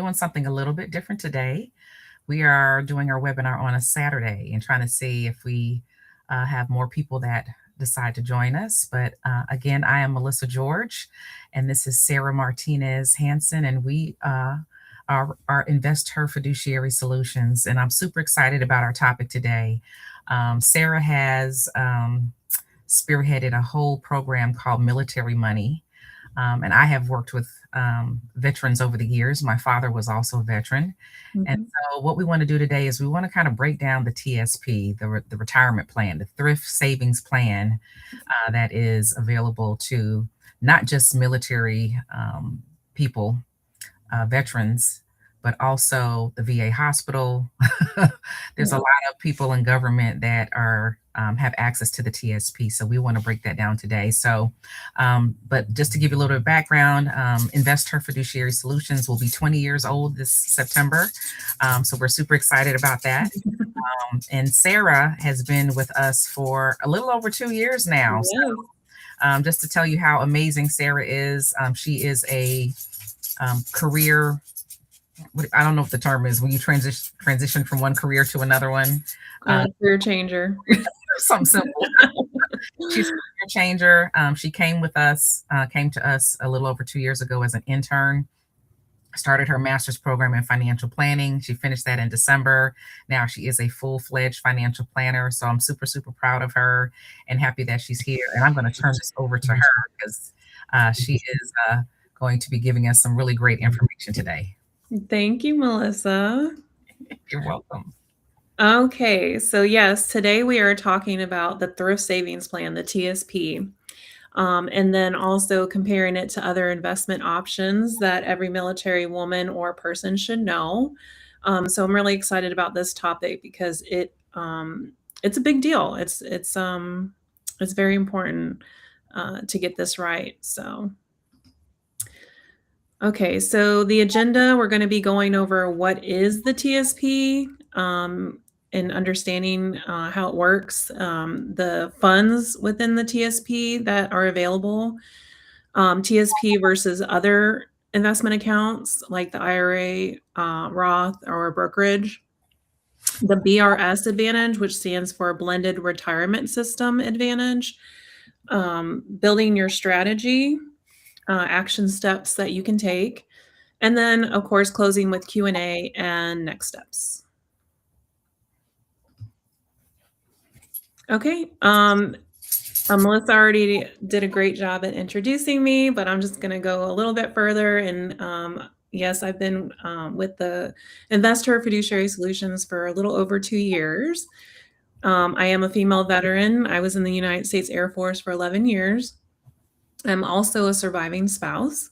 doing something a little bit different today. We are doing our webinar on a Saturday and trying to see if we have more people that decide to join us. But again, I am Melissa George, and this is Sarah Martinez Hanson, and we are Invest Her Fiduciary Solutions. And I'm super excited about our topic today. Sarah has spearheaded a whole program called Military Money. And I have worked with veterans over the years. My father was also a veteran. And so what we want to do today is we want to kind of break down the TSP, the retirement plan, the thrift savings plan that is available to not just military people, veterans, but also the VA hospital. There's a lot of people in government that are have access to the TSP. So we want to break that down today. So, but just to give you a little bit of background, Invest Her Fiduciary Solutions will be 20 years old this September. So we're super excited about that. And Sarah has been with us for a little over 2 years now. Yes. So just to tell you how amazing Sarah is, she is a career, I don't know if the term is when you transition from one career to another one. Career changer. Something simple. She's a career changer. She came to us a little over 2 years ago as an intern. Started her master's program in financial planning. She finished that in December. Now she is a full-fledged financial planner. So I'm super, super proud of her and happy that she's here. And I'm going to turn this over to her because she is going to be giving us some really great information today. Thank you, Melissa. You're welcome. Okay, so yes, today we are talking about the Thrift Savings Plan, the TSP, and then also comparing it to other investment options that every military woman or person should know. So I'm really excited about this topic because it's a big deal. It's very important to get this right. So. Okay, so the agenda, we're going to be going over what is the TSP and understanding how it works, the funds within the TSP that are available, TSP versus other investment accounts like the IRA, Roth, or brokerage, the BRS advantage, which stands for Blended Retirement System Advantage, building your strategy, action steps that you can take, and then of course closing with Q&A and next steps. Okay, Melissa already did a great job at introducing me, but I'm just going to go a little bit further. And yes, I've been with the Invest Her Fiduciary Solutions for a little over 2 years. I am a female veteran. I was in the United States Air Force for 11 years. I'm also a surviving spouse.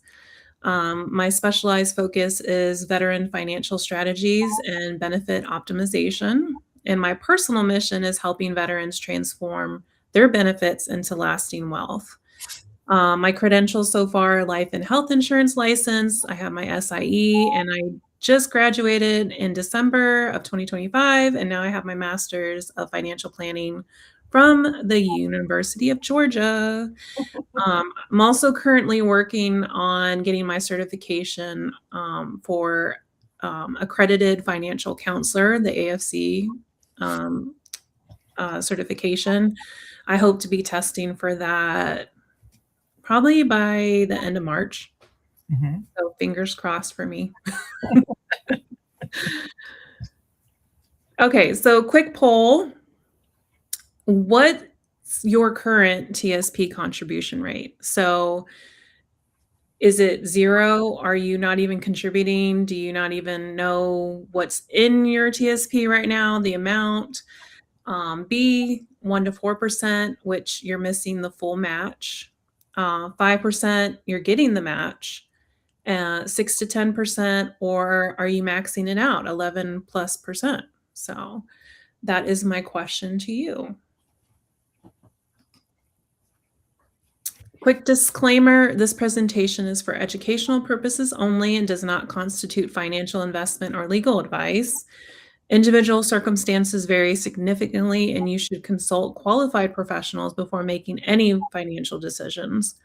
My specialized focus is veteran financial strategies and benefit optimization. And my personal mission is helping veterans transform their benefits into lasting wealth. My credentials so far: life and health insurance license. I have my SIE, and I just graduated in December of 2025. And now I have my master's of financial planning from the University of Georgia. I'm also currently working on getting my certification for accredited financial counselor, the AFC certification. I hope to be testing for that probably by the end of March. So fingers crossed for me. Okay, so quick poll. What's your current TSP contribution rate? So is it 0? Are you not even contributing? Do you not even know what's in your TSP right now, the amount? B, 1 to 4%, which you're missing the full match. 5%, you're getting the match. 6 to 10%, or are you maxing it out, 11+%? So that is my question to you. Quick disclaimer: this presentation is for educational purposes only and does not constitute financial investment or legal advice. Individual circumstances vary significantly, and you should consult qualified professionals before making any financial decisions.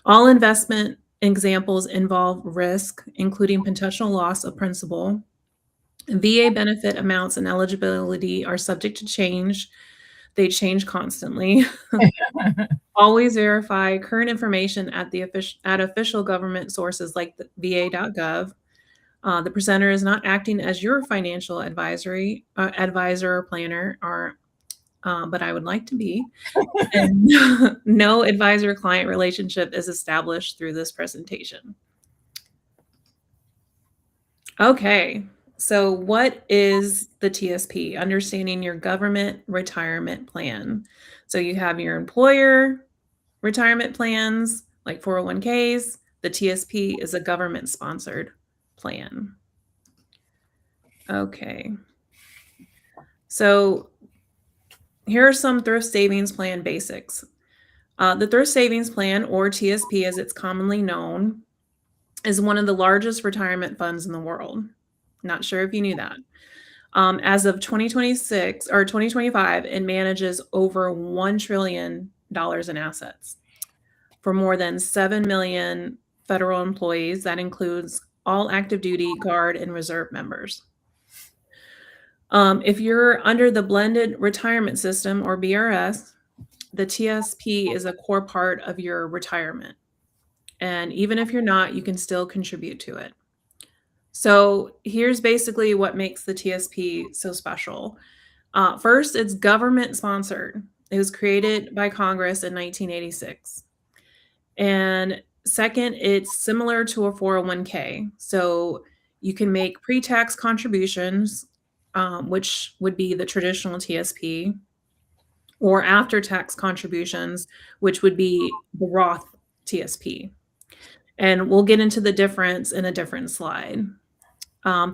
All investment Examples involve risk, including potential loss of principal. VA benefit amounts and eligibility are subject to change. They change constantly. Always verify current information at official government sources like the va.gov. The presenter is not acting as your financial advisor or planner, but I would like to be. And no advisor-client relationship is established through this presentation. Okay, so what is the TSP? Understanding your government retirement plan. So you have your employer retirement plans like 401ks. The TSP is a government-sponsored plan. Okay. So here are some thrift savings plan basics. The thrift savings plan, or TSP as it's commonly known, is one of the largest retirement funds in the world. Not sure if you knew that. As of 2026 or 2025, it manages over $1 trillion in assets for more than 7 million federal employees. That includes all active duty, Guard, and Reserve members. If you're under the Blended Retirement System, or BRS, the TSP is a core part of your retirement. And even if you're not, you can still contribute to it. So here's basically what makes the TSP so special. First, it's government sponsored. It was created by Congress in 1986. And second, it's similar to a 401k. So you can make pre-tax contributions, which would be the traditional TSP, or after-tax contributions, which would be the Roth TSP. And we'll get into the difference in a different slide.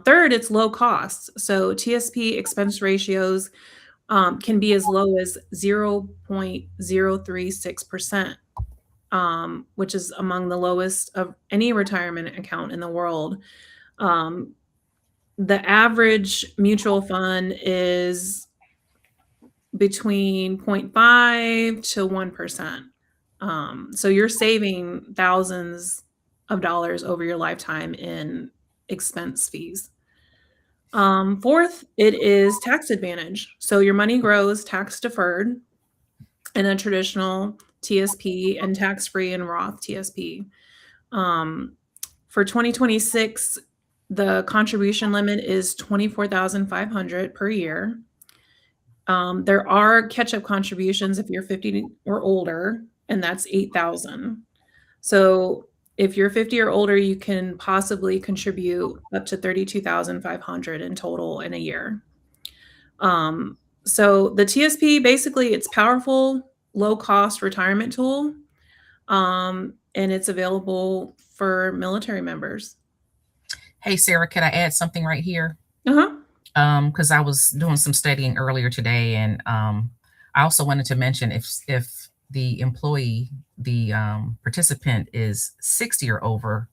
Third, it's low cost. So TSP expense ratios can be as low as 0.036%, which is among the lowest of any retirement account in the world. The average mutual fund is between 0.5 to 1%. So you're saving thousands of dollars over your lifetime in expense fees. Fourth, it is tax advantage. So your money grows tax deferred in a traditional TSP and tax free in Roth TSP. For 2026, the contribution limit is $24,500 per year. There are catch-up contributions if you're 50 or older, and that's $8,000. So if you're 50 or older, you can possibly contribute up to $32,500 in total in a year. So the TSP, basically, it's powerful, low-cost retirement tool, and it's available for military members. Hey, Sarah, can I add something right here? Uh-huh. Because I was doing some studying earlier today, and I also wanted to mention if the employee, the participant is 60 or over,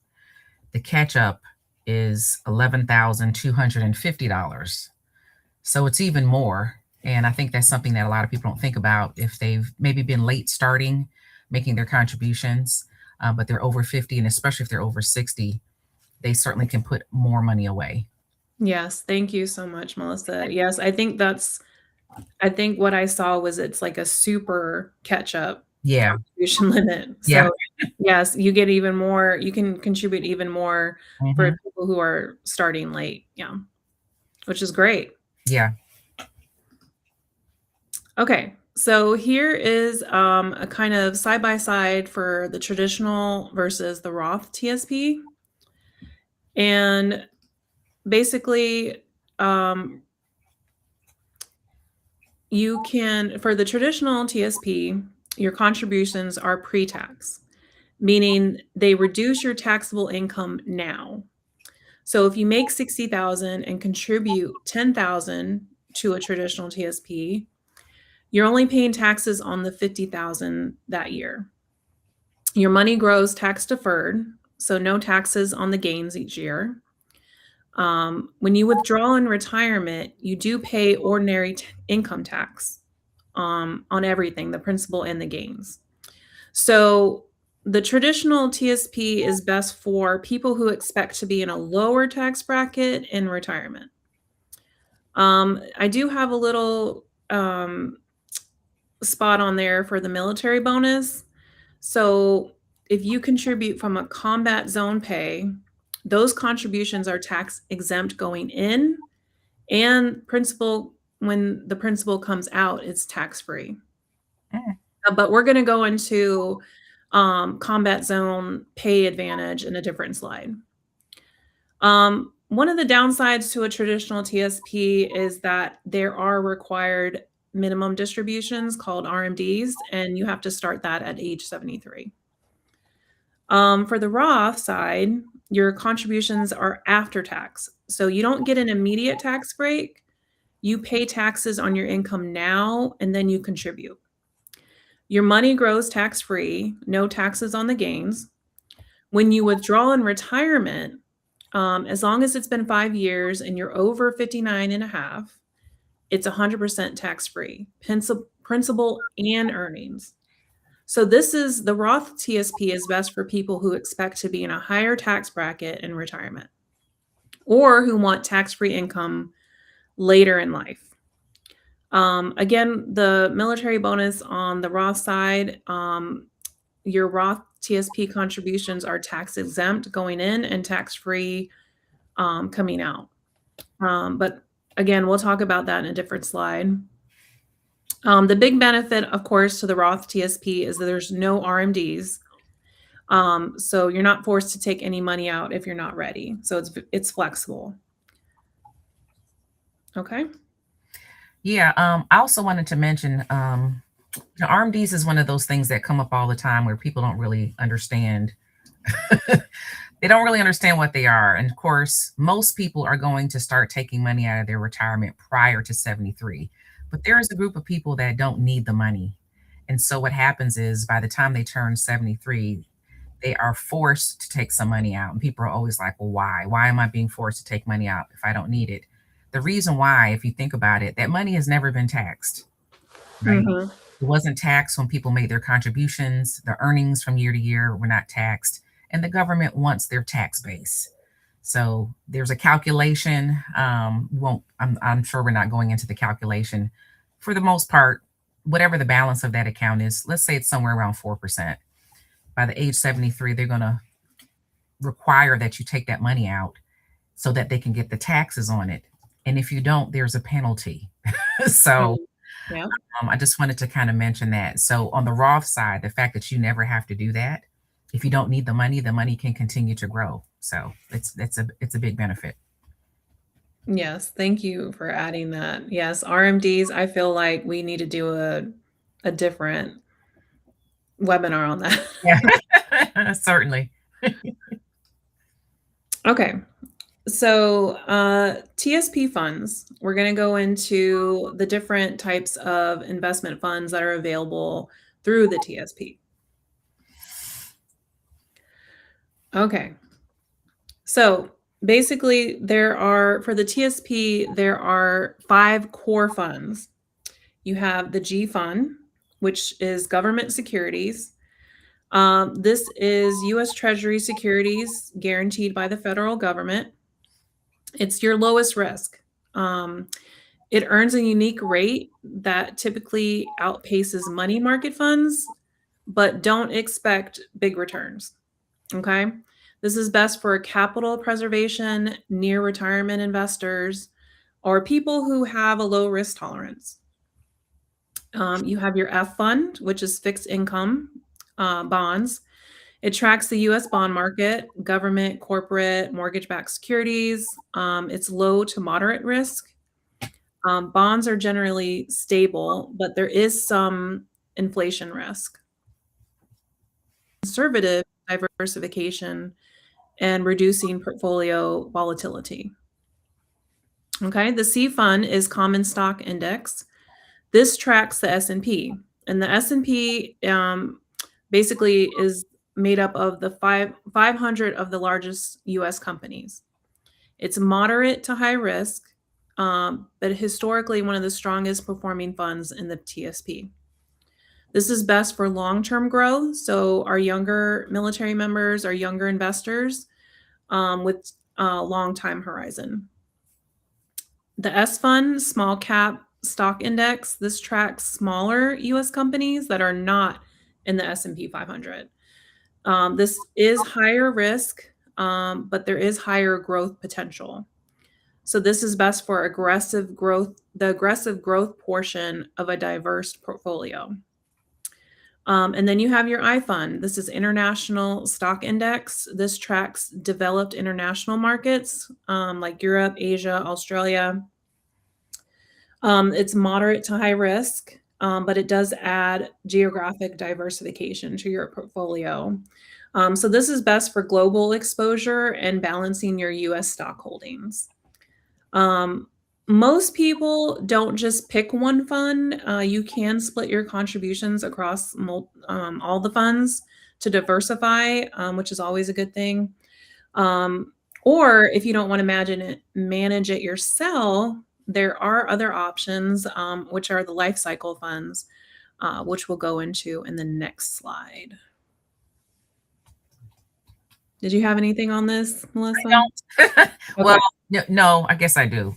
the catch up is $11,250. So it's even more. And I think that's something that a lot of people don't think about if they've maybe been late starting making their contributions, but they're over 50, and especially if they're over 60, they certainly can put more money away. Yes, thank you so much, Melissa. Yes, I think what I saw was it's like a super catch-up Yeah. contribution limit. Yeah. So, yes, you get even more, you can contribute even more for Mhm. people who are starting late. Yeah, which is great. Yeah. Okay, so here is a kind of side-by-side for the traditional versus the Roth TSP. And basically, you can, for the traditional TSP, your contributions are pre-tax, meaning they reduce your taxable income now. So if you make 60,000 and contribute 10,000 to a traditional TSP, you're only paying taxes on the 50,000 that year. Your money grows tax deferred, so no taxes on the gains each year. When you withdraw in retirement, you do pay ordinary income tax on everything, the principal and the gains. So The traditional TSP is best for people who expect to be in a lower tax bracket in retirement. I do have a little spot on there for the military bonus. So if you contribute from a combat zone pay, those contributions are tax exempt going in, and principal when the principal comes out, it's tax free. Mm, But we're going to go into combat zone pay advantage in a different slide. One of the downsides to a traditional TSP is that there are required minimum distributions called RMDs, and you have to start that at age 73. For the Roth side, your contributions are after tax. So you don't get an immediate tax break. You pay taxes on your income now, and then you contribute. Your money grows tax free, no taxes on the gains. When you withdraw in retirement, as long as it's been 5 years and you're over 59 and a half, it's 100% tax free, principal and earnings. So this is the Roth TSP is best for people who expect to be in a higher tax bracket in retirement or who want tax-free income later in life. Again, the military bonus on the Roth side, your Roth TSP contributions are tax exempt going in and tax-free coming out. But again, we'll talk about that in a different slide. The big benefit, of course, to the Roth TSP is that there's no RMDs. So you're not forced to take any money out if you're not ready. So it's flexible. Okay. yeah. I also wanted to mention RMDs is one of those things that come up all the time where people don't really understand. They don't really understand what they are. And of course, most people are going to start taking money out of their retirement prior to 73. But there is a group of people that don't need the money. And so what happens is by the time they turn 73, they are forced to take some money out. And people are always like, well, why? Why am I being forced to take money out if I don't need it? The reason why, if you think about it, that money has never been taxed, right? Mhm. It wasn't taxed when people made their contributions. The earnings from year to year were not taxed. And the government wants their tax base. So there's a calculation. Won't I'm sure we're not going into the calculation. For the most part, whatever the balance of that account is, let's say it's somewhere around 4%. By the age 73, they're going to require that you take that money out so that they can get the taxes on it. And if you don't, there's a penalty. So Mm. Yeah. I just wanted to kind of mention that. So on the Roth side, the fact that you never have to do that, if you don't need the money can continue to grow. So it's a big benefit. Yes. Thank you for adding that. Yes. RMDs, I feel like we need to do a different webinar on that. Yeah, certainly. Okay. So, TSP funds, we're going to go into the different types of investment funds that are available through the TSP. Okay. So, basically, for the TSP, there are 5 core funds. You have the G fund, which is government securities. This is US Treasury securities guaranteed by the federal government. It's your lowest risk. Um, it earns a unique rate that typically outpaces money market funds, but don't expect big returns. Okay. This is best for capital preservation, near retirement investors, or people who have a low risk tolerance. You have your F fund, which is fixed income bonds. It tracks the US bond market, government, corporate, mortgage backed securities. It's low to moderate risk. Bonds are generally stable, but there is some inflation risk. Conservative diversification and reducing portfolio volatility. Okay, the C fund is common stock index. This tracks the S&P, and the S&P basically is made up of the 500 of the largest U.S. companies. It's moderate to high risk, but historically one of the strongest performing funds in the TSP. This is best for long-term growth, so our younger military members, our younger investors, with a long time horizon. The S Fund, Small Cap Stock Index, this tracks smaller US companies that are not in the S&P 500. This is higher risk, but there is higher growth potential. So this is best for aggressive growth, the aggressive growth portion of a diverse portfolio. And then you have your iFund. This is International Stock Index. This tracks developed international markets like Europe, Asia, Australia. It's moderate to high risk, but it does add geographic diversification to your portfolio. So this is best for global exposure and balancing your US stock holdings. Most people don't just pick one fund. You can split your contributions across all the funds to diversify, which is always a good thing. Or if you don't want to manage it yourself, there are other options, which are the life cycle funds, which we'll go into in the next slide. Did you have anything on this, Melissa? I don't. Well, Okay. no, I guess I do.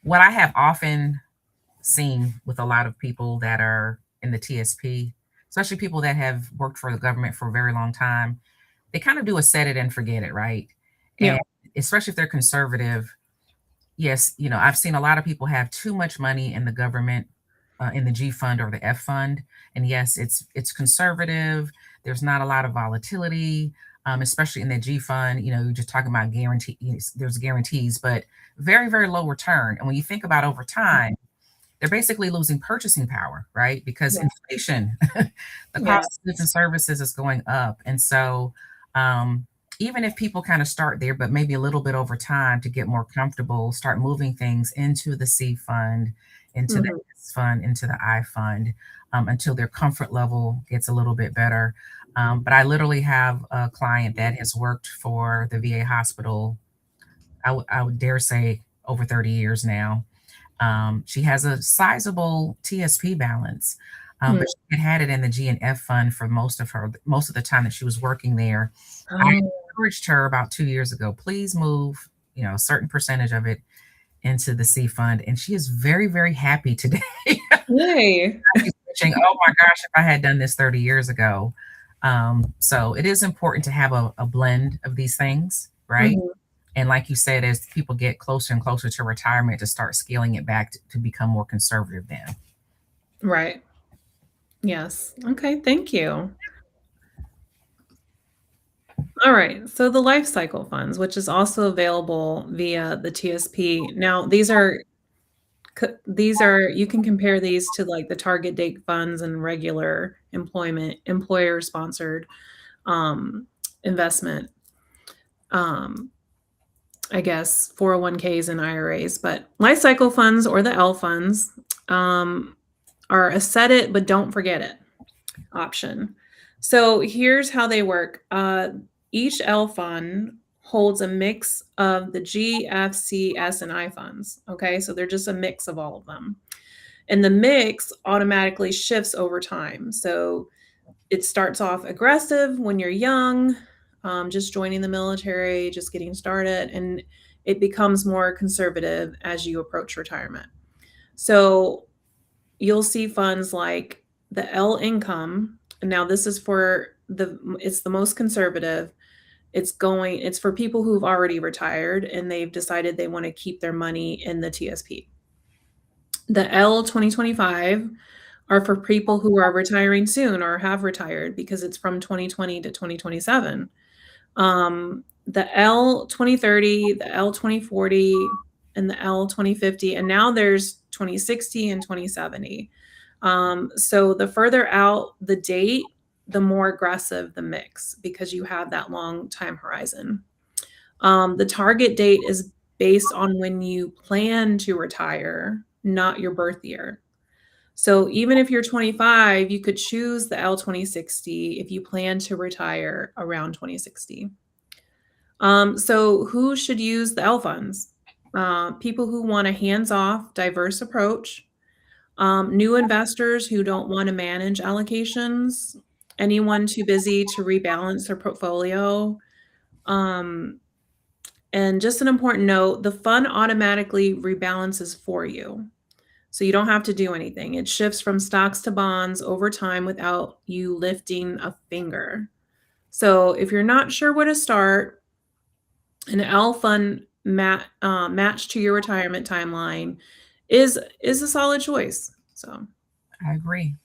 What I have often seen with a lot of people that are in the TSP, especially people that have worked for the government for a very long time, they kind of do a set it and forget it, right? Yeah. And especially if they're conservative, yes, I've seen a lot of people have too much money in the government, in the G fund or the F fund, and yes, it's conservative. There's not a lot of volatility, especially in the G fund. You're just talking about guarantees. There's guarantees, but very very low return. And when you think about over time, they're basically losing purchasing power, right? Because Yeah. inflation, the Yeah. cost of goods and services is going up. And so, even if people kind of start there, but maybe a little bit over time to get more comfortable, start moving things into the C fund, into the Mhm. S fund, into the I fund, until their comfort level gets a little bit better. But I literally have a client that has worked for the VA hospital, I would dare say over 30 years now. She has a sizable TSP balance, Mm. but she had it in the G and F fund for most of the time that she was working there. I Oh, encouraged her about 2 years ago, please move, a certain percentage of it into the C fund, and she is very, very happy today. yay. She's wishing, oh my gosh, if I had done this 30 years ago. So it is important to have a blend of these things, right? Mhm. And like you said, as people get closer and closer to retirement, to start scaling it back to become more conservative then. Right. Yes. Okay, thank you. All right. So the life cycle funds, which is also available via the TSP. Now, these are you can compare these to like the target date funds and regular employer sponsored um investment, um I guess 401ks and IRAs, but life cycle funds or the L funds um are a set it but don't forget it option. So here's how they work. Each L fund holds a mix of the G, F, C, S, and I funds. Okay, so they're just a mix of all of them. And the mix automatically shifts over time. So it starts off aggressive when you're young, just joining the military, just getting started, and it becomes more conservative as you approach retirement. So you'll see funds like the L income. Now this is it's the most conservative. It's for people who've already retired and they've decided they want to keep their money in the TSP. The L 2025 are for people who are retiring soon or have retired because it's from 2020 to 2027. The L 2030, the L 2040, and the L 2050, and now there's 2060 and 2070. So the further out the date, the more aggressive the mix because you have that long time horizon. The target date is based on when you plan to retire, not your birth year. So even if you're 25, you could choose the L 2060 if you plan to retire around 2060. So who should use the L funds? People who want a hands-off, diverse approach. New investors who don't want to manage allocations, anyone too busy to rebalance their portfolio. Um, and just an important note, the fund automatically rebalances for you. So you don't have to do anything. It shifts from stocks to bonds over time without you lifting a finger. So if you're not sure where to start, an L fund matched to your retirement timeline is a solid choice. So I agree.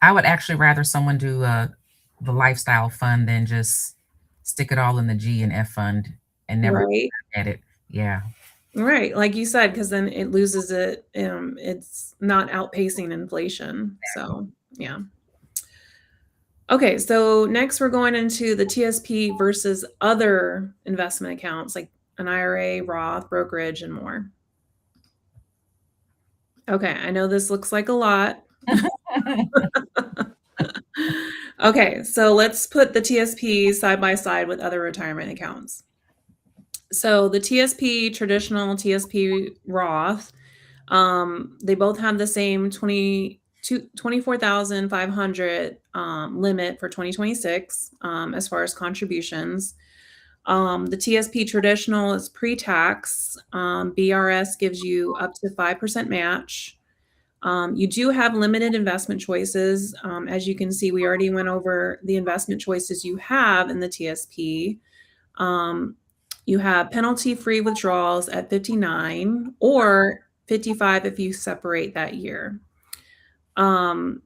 I would actually rather someone do the lifestyle fund than just stick it all in the G and F fund and never look right, at it. Yeah, right, like you said, because then it loses it. It's not outpacing inflation. exactly. So yeah. Okay, so next we're going into the TSP versus other investment accounts like an IRA, Roth, brokerage, and more. Okay, I know this looks like a lot. Okay, so let's put the TSP side by side with other retirement accounts. So the TSP traditional, TSP Roth, they both have the same 24,500 limit for 2026 as far as contributions. The TSP traditional is pre-tax. BRS gives you up to 5% match. You do have limited investment choices. As you can see, we already went over the investment choices you have in the TSP. Um, you have penalty-free withdrawals at 59 or 55 if you separate that year. Um,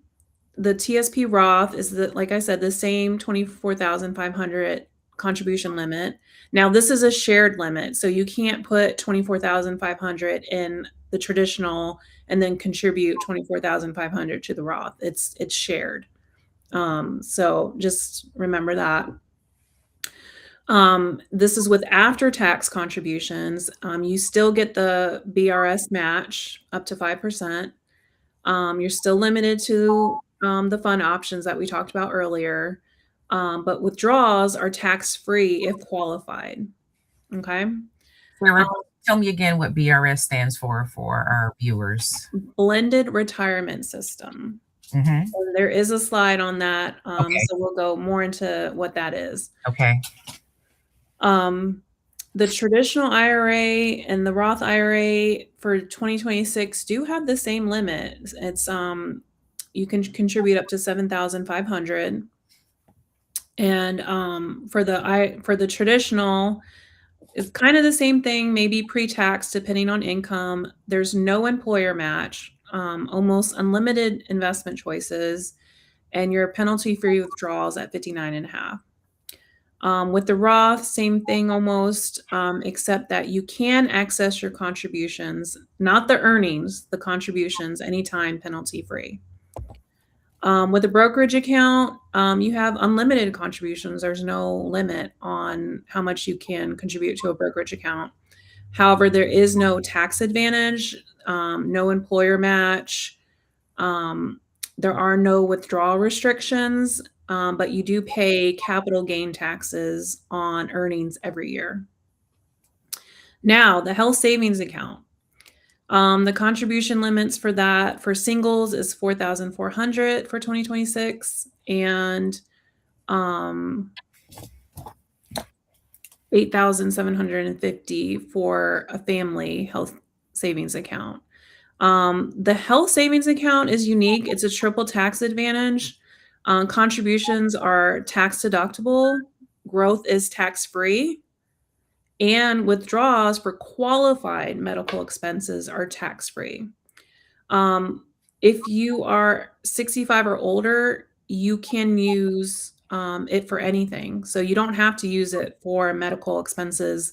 the TSP Roth is like I said, the same 24,500 contribution limit. Now, this is a shared limit, so you can't put 24,500 in the traditional and then contribute 24,500 to the Roth. It's shared. So just remember that. This is with after tax contributions. You still get the BRS match up to 5%. You're still limited to the fund options that we talked about earlier. But withdrawals are tax free if qualified. Okay. Sarah, tell me again what BRS stands for our viewers. Blended retirement system. Hmm. So there is a slide on that. Okay. So we'll go more into what that is. Okay. Um, the traditional IRA and the Roth IRA for 2026 do have the same limit. It's you can contribute up to 7,500. And for the traditional, it's kind of the same thing, maybe pre-tax depending on income. There's no employer match, almost unlimited investment choices, and your penalty-free withdrawals at 59 and a half. With the Roth, same thing almost, except that you can access your contributions, not the earnings, the contributions anytime penalty free. With a brokerage account, you have unlimited contributions. There's no limit on how much you can contribute to a brokerage account. However, there is no tax advantage, no employer match. Um, there are no withdrawal restrictions, but you do pay capital gain taxes on earnings every year. Now, the health savings account. The contribution limits for that for singles is 4,400 for 2026 and 8,750 for a family health savings account. The health savings account is unique. It's a triple tax advantage. Contributions are tax deductible, growth is tax free, and withdrawals for qualified medical expenses are tax free. If you are 65 or older, you can use it for anything. So you don't have to use it for medical expenses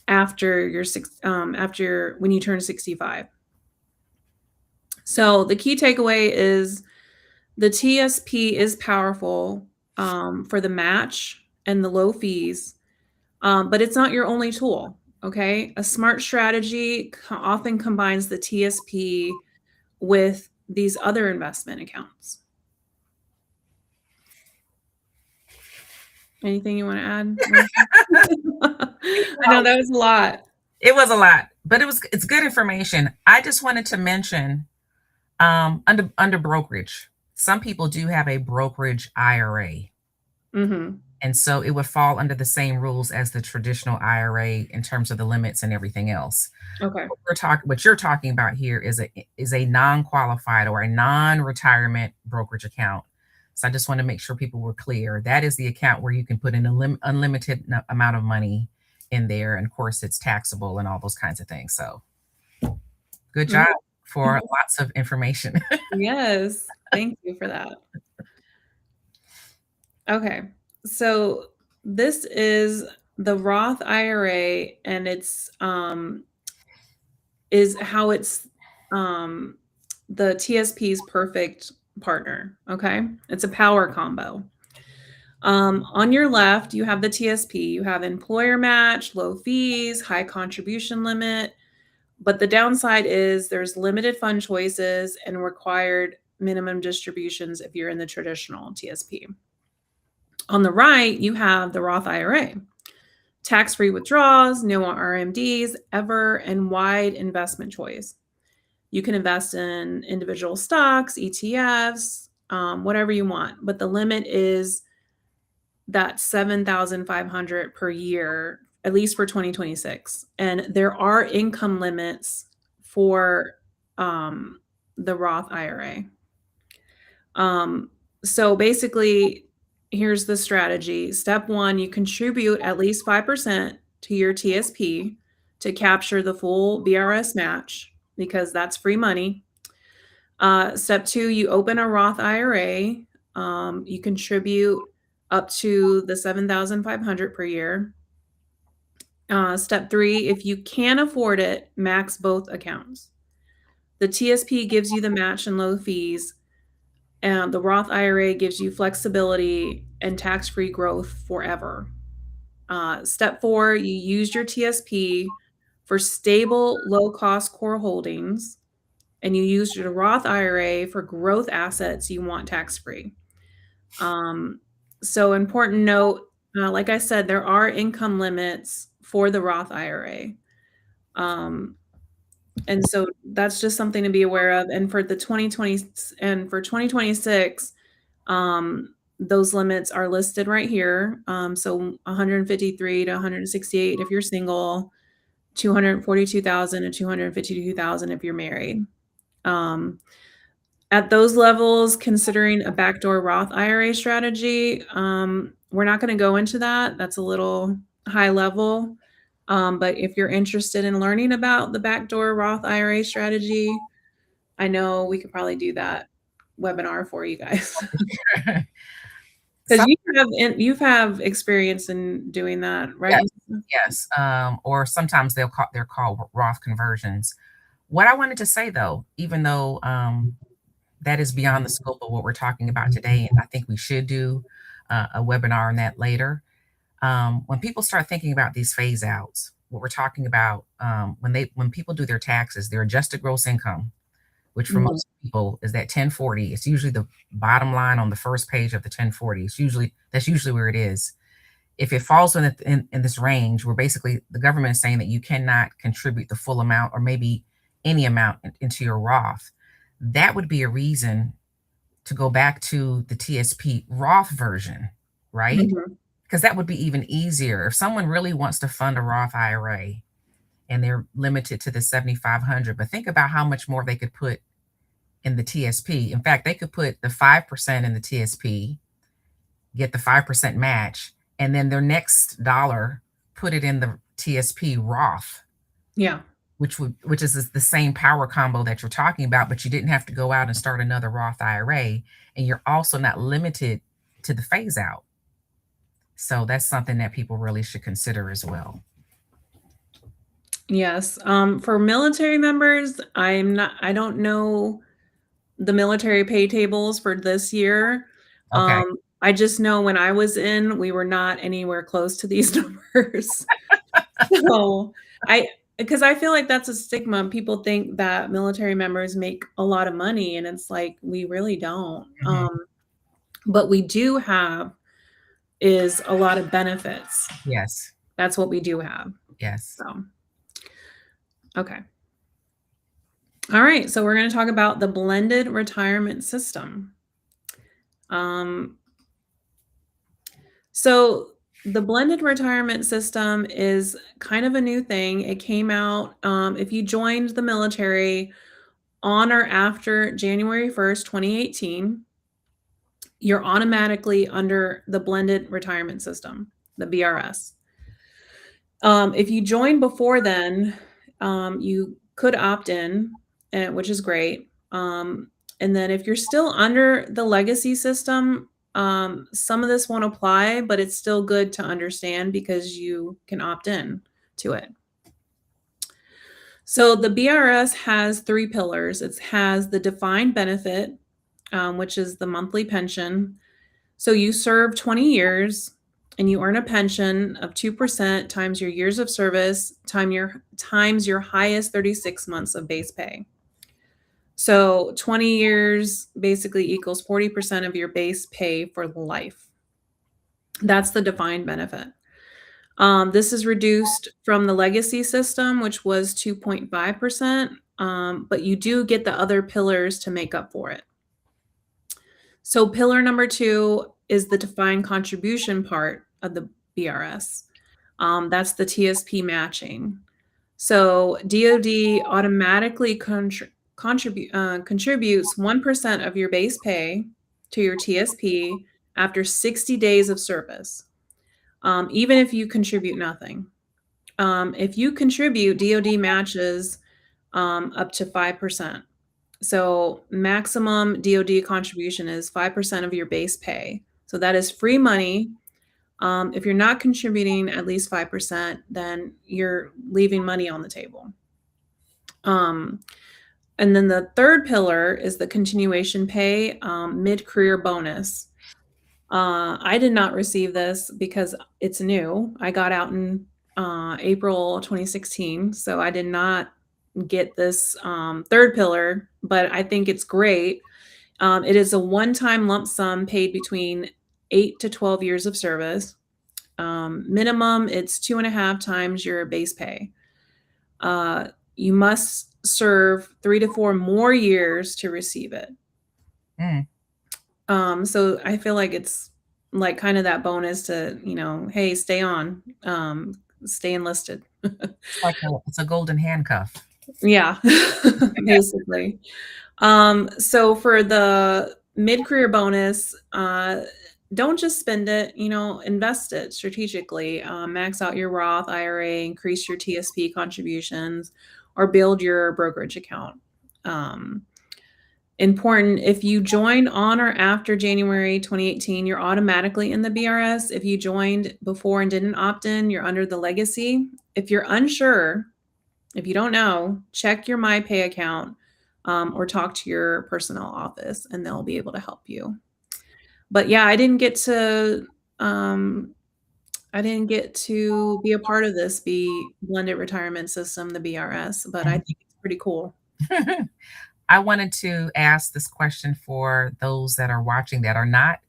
after after when you turn 65. So the key takeaway is the TSP is powerful for the match and the low fees, but it's not your only tool. Okay, a smart strategy often combines the TSP with these other investment accounts. Anything you want to add, Melissa? I know that was a lot. It was a lot, but it's good information. I just wanted to mention under brokerage, some people do have a brokerage IRA. Mhm. And so it would fall under the same rules as the traditional IRA in terms of the limits and everything else. Okay. What you're talking about here is a non-qualified or a non-retirement brokerage account. So I just want to make sure people were clear. That is the account where you can put an unlimited amount of money in there, and of course it's taxable and all those kinds of things. So good Mm. job for lots of information. Yes. Thank you for that. Okay. So this is the Roth IRA, and it's is how it's um the TSP's perfect partner. Okay. It's a power combo. On your left, you have the TSP. You have employer match, low fees, high contribution limit. But the downside is there's limited fund choices and required minimum distributions if you're in the traditional TSP. On the right, you have the Roth IRA. Tax-free withdrawals, no RMDs ever, and wide investment choice. You can invest in individual stocks, ETFs, whatever you want, but the limit is that 7,500 per year, at least for 2026. And there are income limits for the Roth IRA. So basically, here's the strategy. Step one, you contribute at least 5% to your TSP to capture the full VRS match because that's free money. Step two, you open a Roth IRA. You contribute up to the 7,500 per year. Step three, if you can afford it, max both accounts. The TSP gives you the match and low fees, and the Roth IRA gives you flexibility and tax-free growth forever. Step four, you use your TSP for stable, low-cost core holdings, and you use your Roth IRA for growth assets you want tax-free. So important note, like I said, there are income limits for the Roth IRA. And so that's just something to be aware of. And for the 2020 and for 2026, those limits are listed right here. So 153 to 168 if you're single, 242,000 to 252,000 if you're married. At those levels, considering a backdoor Roth IRA strategy, we're not going to go into that. That's a little high level. But if you're interested in learning about the backdoor Roth IRA strategy, I know we could probably do that webinar for you guys because Some you have experience in doing that, right? Yes, yes. Or sometimes they're called Roth conversions. What I wanted to say though, even though that is beyond the scope of what we're talking about today, and I think we should do a webinar on that later. When people start thinking about these phase outs, what we're talking about when people do their taxes, their adjusted gross income, which for Mhm. most people is that 1040. It's usually the bottom line on the first page of the 1040. That's usually where it is. If it falls in this range, where basically the government is saying that you cannot contribute the full amount or maybe any amount into your Roth, that would be a reason to go back to the TSP Roth version, right? Mhm. Because that would be even easier. If someone really wants to fund a Roth IRA and they're limited to the 7,500, but think about how much more they could put in the TSP. In fact, they could put the 5% in the TSP, get the 5% match, and then their next dollar put it in the TSP Roth, Yeah. which is the same power combo that you're talking about, but you didn't have to go out and start another Roth IRA, and you're also not limited to the phase out. So that's something that people really should consider as well. Yes. For military members, I don't know the military pay tables for this year. Okay. I just know when I was in, we were not anywhere close to these numbers. So because I feel like that's a stigma. People think that military members make a lot of money, and it's like we really don't. Mhm. But we do have is a lot of benefits. Yes. That's what we do have. Yes. So. Okay. All right. So we're going to talk about the blended retirement system. Um, so the blended retirement system is kind of a new thing. It came out if you joined the military on or after January 1st, 2018, you're automatically under the blended retirement system, the BRS. If you joined before then, you could opt in, which is great. And then if you're still under the legacy system, some of this won't apply, but it's still good to understand because you can opt in to it. So the BRS has three pillars. It has the defined benefit, which is the monthly pension. So you serve 20 years and you earn a pension of 2% times your years of service times your highest 36 months of base pay. So 20 years basically equals 40% of your base pay for life. That's the defined benefit. This is reduced from the legacy system, which was 2.5%, but you do get the other pillars to make up for it. So pillar number 2 is the defined contribution part of the BRS. That's the TSP matching. So DoD automatically contributes 1% of your base pay to your TSP after 60 days of service, even if you contribute nothing. If you contribute, DoD matches up to 5%. So maximum DoD contribution is 5% of your base pay. So that is free money. If you're not contributing at least 5%, then you're leaving money on the table. And then the third pillar is the continuation pay mid-career bonus. I did not receive this because it's new. I got out in April 2016, so I did not get this third pillar, but I think it's great. It is a one-time lump sum paid between 8 to 12 years of service. Minimum, it's 2.5 times your base pay. You must serve 3 to 4 more years to receive it. So I feel like it's like kind of that bonus to, hey, stay on, stay enlisted. It's a golden handcuff. Yeah, basically. So for the mid-career bonus, don't just spend it, invest it strategically. Max out your Roth IRA, increase your TSP contributions, or build your brokerage account. Important, if you joined on or after January 2018, you're automatically in the BRS. If you joined before and didn't opt in, you're under the legacy. If you're unsure, if you don't know, check your MyPay account or talk to your personnel office and they'll be able to help you. But yeah, I didn't get to be a part of this blended retirement system, the BRS, but I think it's pretty cool. I wanted to ask this question for those that are watching that are not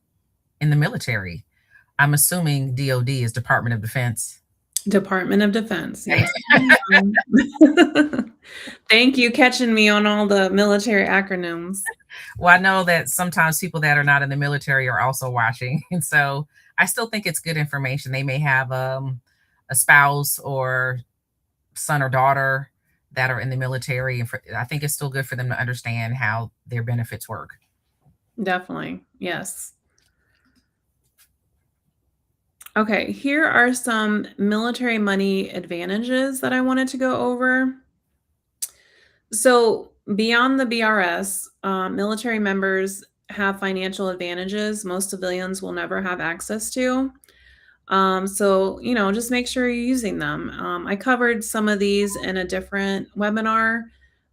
in the military. I'm assuming DoD is Department of Defense. Department of Defense, yes. Thank you catching me on all the military acronyms. Well, I know that sometimes people that are not in the military are also watching, and so I still think it's good information. They may have a spouse or son or daughter that are in the military, and I think it's still good for them to understand how their benefits work. Definitely, yes. Okay, here are some military money advantages that I wanted to go over. So beyond the BRS, military members have financial advantages most civilians will never have access to. So, just make sure you're using them. I covered some of these in a different webinar,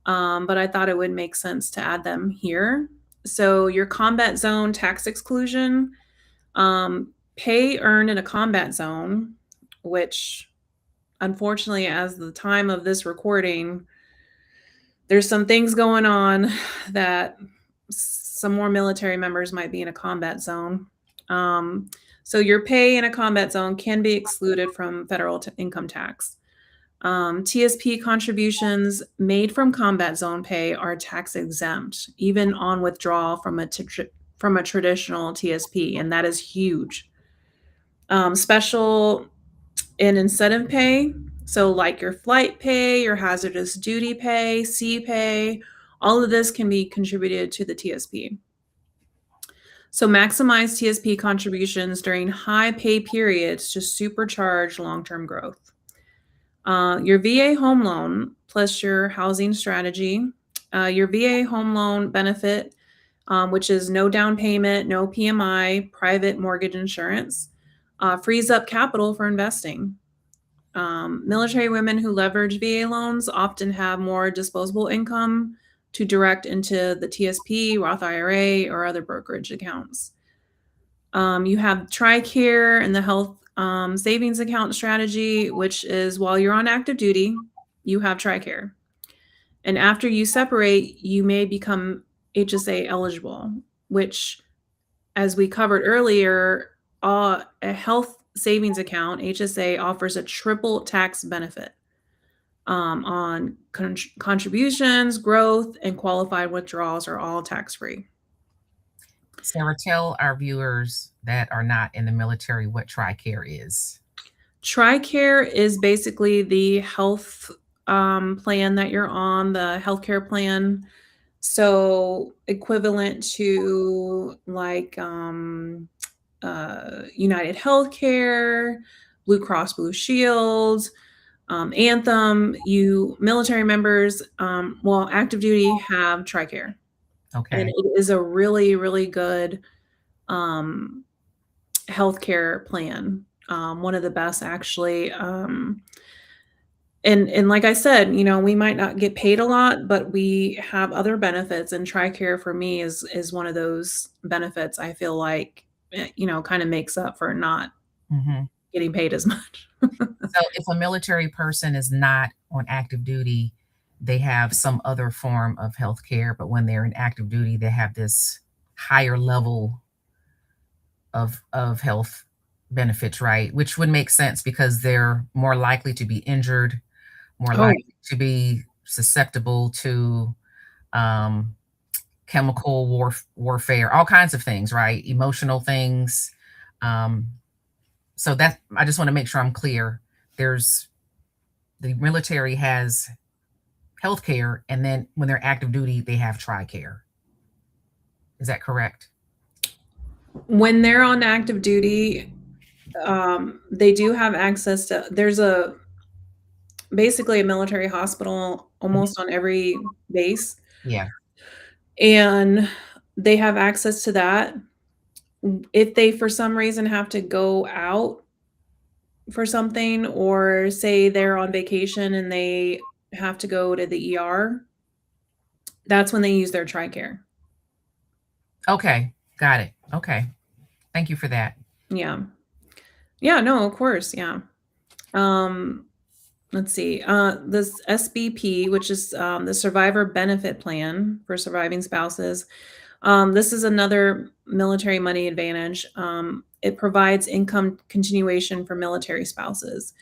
but I thought it would make sense to add them here. So your combat zone tax exclusion, pay earned in a combat zone, which unfortunately, as the time of this recording, there's some things going on that some more military members might be in a combat zone. So your pay in a combat zone can be excluded from federal income tax. TSP contributions made from combat zone pay are tax exempt, even on withdrawal from a traditional TSP, and that is huge. Special and incentive pay, so like your flight pay, your hazardous duty pay, sea pay, all of this can be contributed to the TSP. So maximize TSP contributions during high pay periods to supercharge long-term growth. Your VA home loan plus your housing strategy. Your VA home loan benefit, which is no down payment, no PMI, private mortgage insurance, frees up capital for investing. Military women who leverage VA loans often have more disposable income to direct into the TSP, Roth IRA, or other brokerage accounts. You have TRICARE and the health savings account strategy, which is while you're on active duty, you have TRICARE. And after you separate, you may become HSA eligible, which, as we covered earlier, a health savings account, HSA, offers a triple tax benefit on contributions, growth, and qualified withdrawals are all tax free. Sarah, tell our viewers that are not in the military what TRICARE is. TRICARE is basically the health plan that you're on, the healthcare plan. So equivalent to like United Healthcare, Blue Cross Blue Shield, Anthem. You military members, well, active duty have TRICARE, and Okay. it is a really, really good um, healthcare plan. One of the best, actually. And like I said, we might not get paid a lot, but we have other benefits, and TRICARE for me is one of those benefits I feel like, kind of makes up for not Hmm. getting paid as much. So if a military person is not on active duty, they have some other form of health care, but when they're in active duty, they have this higher level of health benefits, right? Which would make sense because they're more likely to be injured, more Oh, likely to be susceptible to um, chemical warfare, all kinds of things, right? Emotional things. Um, so that I just want to make sure I'm clear. There's the military has health care, and then when they're active duty, they have TRICARE. Is that correct? when they're on active duty, they do have access to. There's a basically a military hospital Mhm. almost on every base, Yeah. and they have access to that. If they for some reason have to go out for something, or say they're on vacation and they have to go to the ER, that's when they use their TRICARE. Okay. Got it. Okay. Thank you for that. Yeah. Yeah, no, of course, yeah. Um, let's see, this SBP, which is, the Survivor Benefit Plan for surviving spouses. This is another military money advantage. It provides income continuation for military spouses.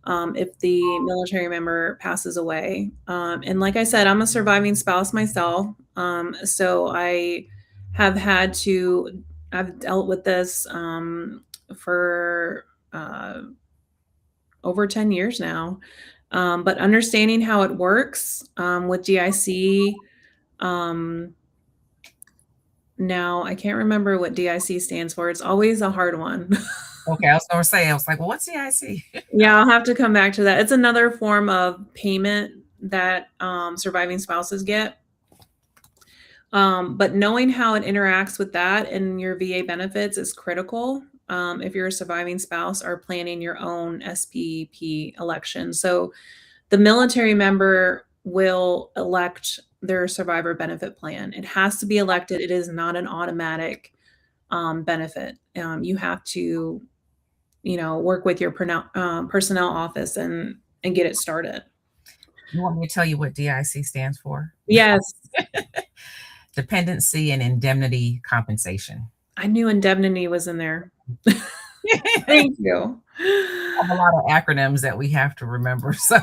If the military member passes away. And like I said, I'm a surviving spouse myself. So I've dealt with this for over 10 years now. But understanding how it works with DIC, um, now I can't remember what DIC stands for. It's always a hard one. Okay. I was going to say, I was like, well, what's CIC? Yeah, I'll have to come back to that. It's another form of payment that surviving spouses get. But knowing how it interacts with that and your VA benefits is critical if you're a surviving spouse or planning your own SPP election. So the military member will elect their survivor benefit plan. It has to be elected. It is not an automatic benefit. You have to work with your personnel office and get it started. You want me to tell you what DIC stands for? Yes, Dependency and Indemnity Compensation. I knew indemnity was in there. Thank you. Have a lot of acronyms that we have to remember. So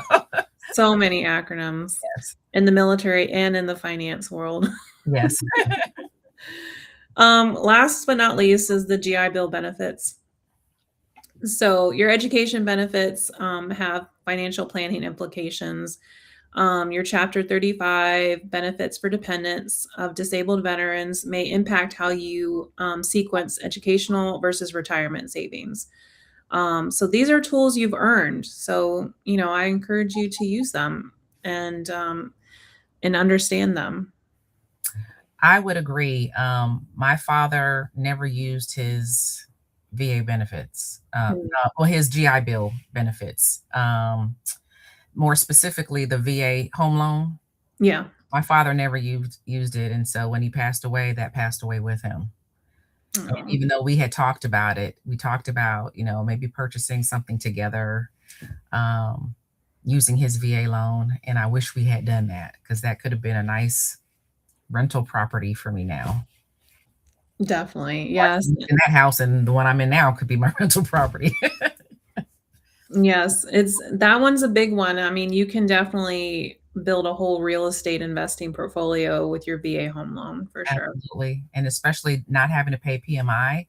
So many acronyms yes, in the military and in the finance world. yes. Last but not least is the GI Bill benefits. So your education benefits have financial planning implications. Your Chapter 35 benefits for dependents of disabled veterans may impact how you sequence educational versus retirement savings. So these are tools you've earned. So I encourage you to use them and understand them. I would agree. My father never used his VA benefits, Mm. well, his GI Bill benefits, more specifically the VA home loan. Yeah. My father never used it, and so when he passed away, that passed away with him. And Oh, even though we had talked about it, we talked about, maybe purchasing something together, um, using his VA loan, and I wish we had done that because that could have been a nice rental property for me now. definitely. Or I Yes. can live in that house, and the one I'm in now could be my rental property. Yes. It's that one's a big one. I mean, you can definitely build a whole real estate investing portfolio with your VA home loan for sure. Absolutely, and especially not having to pay PMI.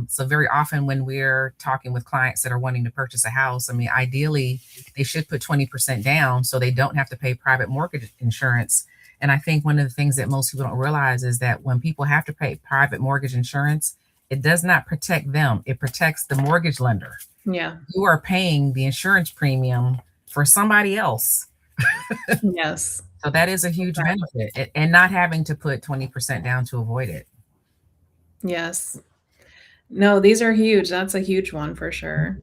So very often when we're talking with clients that are wanting to purchase a house, I mean, ideally, they should put 20% down so they don't have to pay private mortgage insurance. And I think one of the things that most people don't realize is that when people have to pay private mortgage insurance, it does not protect them. It protects the mortgage lender. Yeah. You are paying the insurance premium for somebody else. Yes. So that is a huge benefit, and not having to put 20% down to avoid it. Yes. No, these are huge. That's a huge one for sure.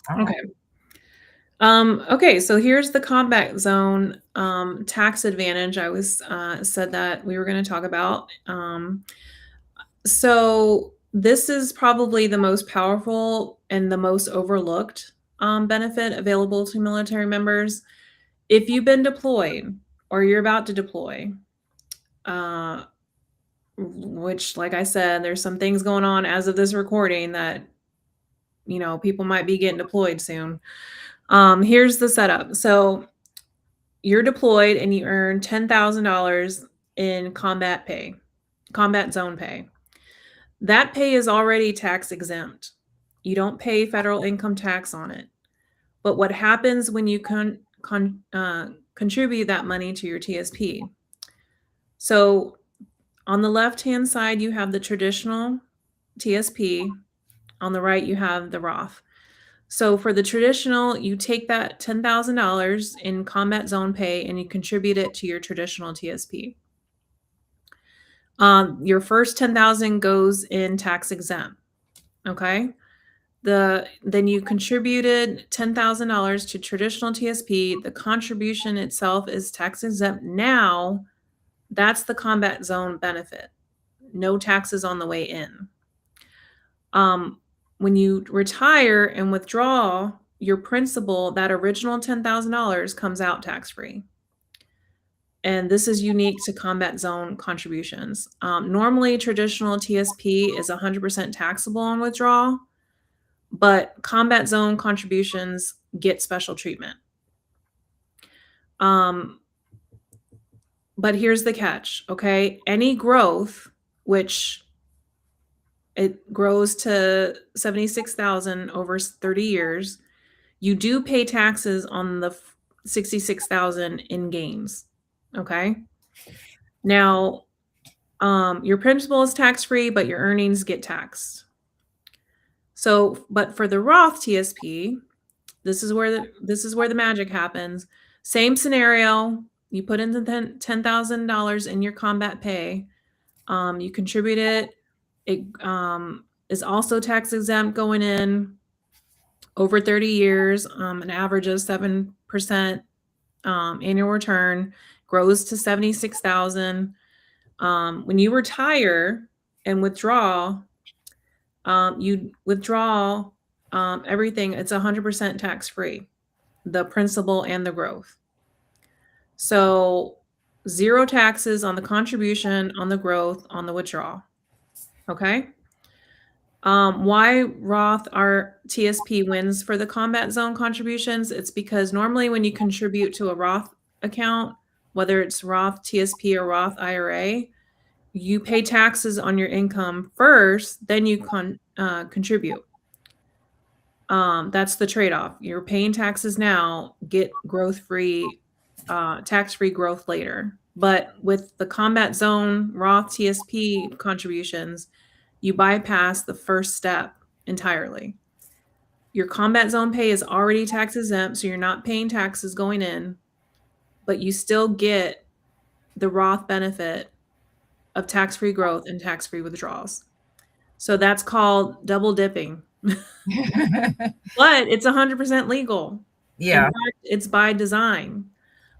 All right. Okay. Okay, so here's the combat zone tax advantage. I was said that we were going to talk about. So this is probably the most powerful and the most overlooked benefit available to military members. If you've been deployed or you're about to deploy, uh, which, like I said, there's some things going on as of this recording that people might be getting deployed soon. Here's the setup. So you're deployed and you earn $10,000 in combat zone pay. That pay is already tax exempt. You don't pay federal income tax on it. But what happens when you contribute that money to your TSP? So on the left-hand side, you have the traditional TSP. On the right, you have the Roth. So for the traditional, you take that $10,000 in combat zone pay and you contribute it to your traditional TSP. Your first 10,000 goes in tax exempt. Okay. Then you contributed $10,000 to traditional TSP. The contribution itself is tax exempt. Now that's the combat zone benefit. No taxes on the way in. When you retire and withdraw your principal, that original $10,000 comes out tax free. And this is unique to combat zone contributions. Normally, traditional TSP is 100% taxable on withdrawal, but combat zone contributions get special treatment. Um, but here's the catch, okay? Any growth, which it grows to 76,000 over 30 years, you do pay taxes on the 66,000 in gains, okay? Now, your principal is tax free, but your earnings get taxed. So, but for the Roth TSP, this is where the magic happens. Same scenario. You put in the $10,000 in your combat pay. You contribute it. It is also tax exempt going in over 30 years. An average of 7% annual return grows to 76,000. When you retire and withdraw, you withdraw everything. It's 100% tax free, the principal and the growth. So zero taxes on the contribution, on the growth, on the withdrawal. Okay. Why Roth or TSP wins for the combat zone contributions? It's because normally when you contribute to a Roth account, whether it's Roth TSP or Roth IRA, you pay taxes on your income first, then you contribute. That's the trade-off. You're paying taxes now, get growth-free, tax-free growth later. But with the combat zone Roth TSP contributions, you bypass the first step entirely. Your combat zone pay is already tax exempt, so you're not paying taxes going in, but you still get the Roth benefit of tax-free growth and tax-free withdrawals. So that's called double dipping. But it's 100% legal. In Yeah. fact, it's by design.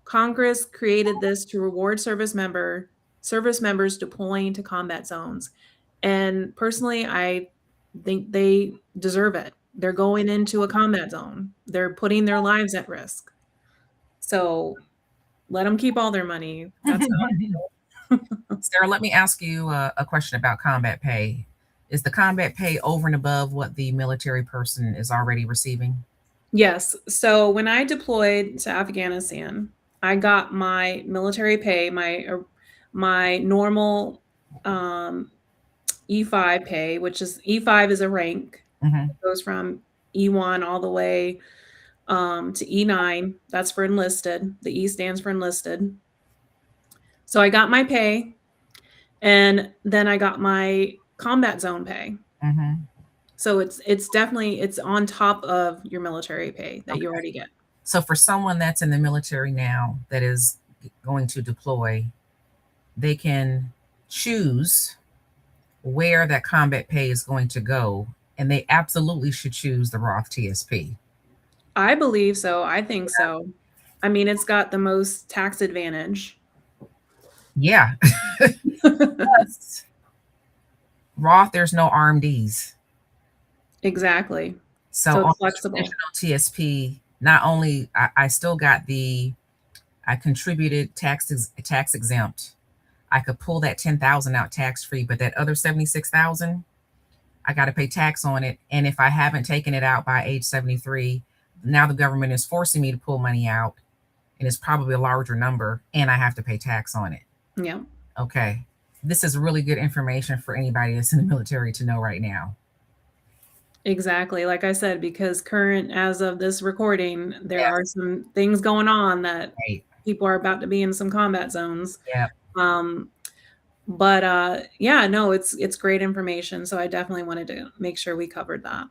Congress created this to reward service members deploying to combat zones. And personally, I think they deserve it. They're going into a combat zone. They're putting their lives at risk. So let them keep all their money. That's how I feel. Sarah, let me ask you a question about combat pay. Is the combat pay over and above what the military person is already receiving? Yes. So when I deployed to Afghanistan, I got my military pay, my normal E5 pay, which is E5 is a rank. Hmm. It goes from E1 all the way to E9. That's for enlisted. The E stands for enlisted. So I got my pay, and then I got my combat zone pay. Hmm. So it's definitely it's on top of your military pay that you Okay. already get. So for someone that's in the military now that is going to deploy, they can choose where that combat pay is going to go, and they absolutely should choose the Roth TSP. I believe so. I think so. I mean, it's got the most tax advantage. Yeah. Yes. Roth, there's no RMDs. Exactly. So So on it's the flexible. traditional TSP, not only I still got I contributed tax exempt. I could pull that 10,000 out tax free, but that other 76,000, I got to pay tax on it. And if I haven't taken it out by age 73, now the government is forcing me to pull money out, and it's probably a larger number, and I have to pay tax on it. Yeah, Okay. This is really good information for anybody that's in the military to know right now. exactly. Like I said, because current as of this recording, there are Yes. some things going on that Right. people are about to be in some combat zones. Yeah. Um, but yeah, no, it's great information. So I definitely wanted to make sure we covered that.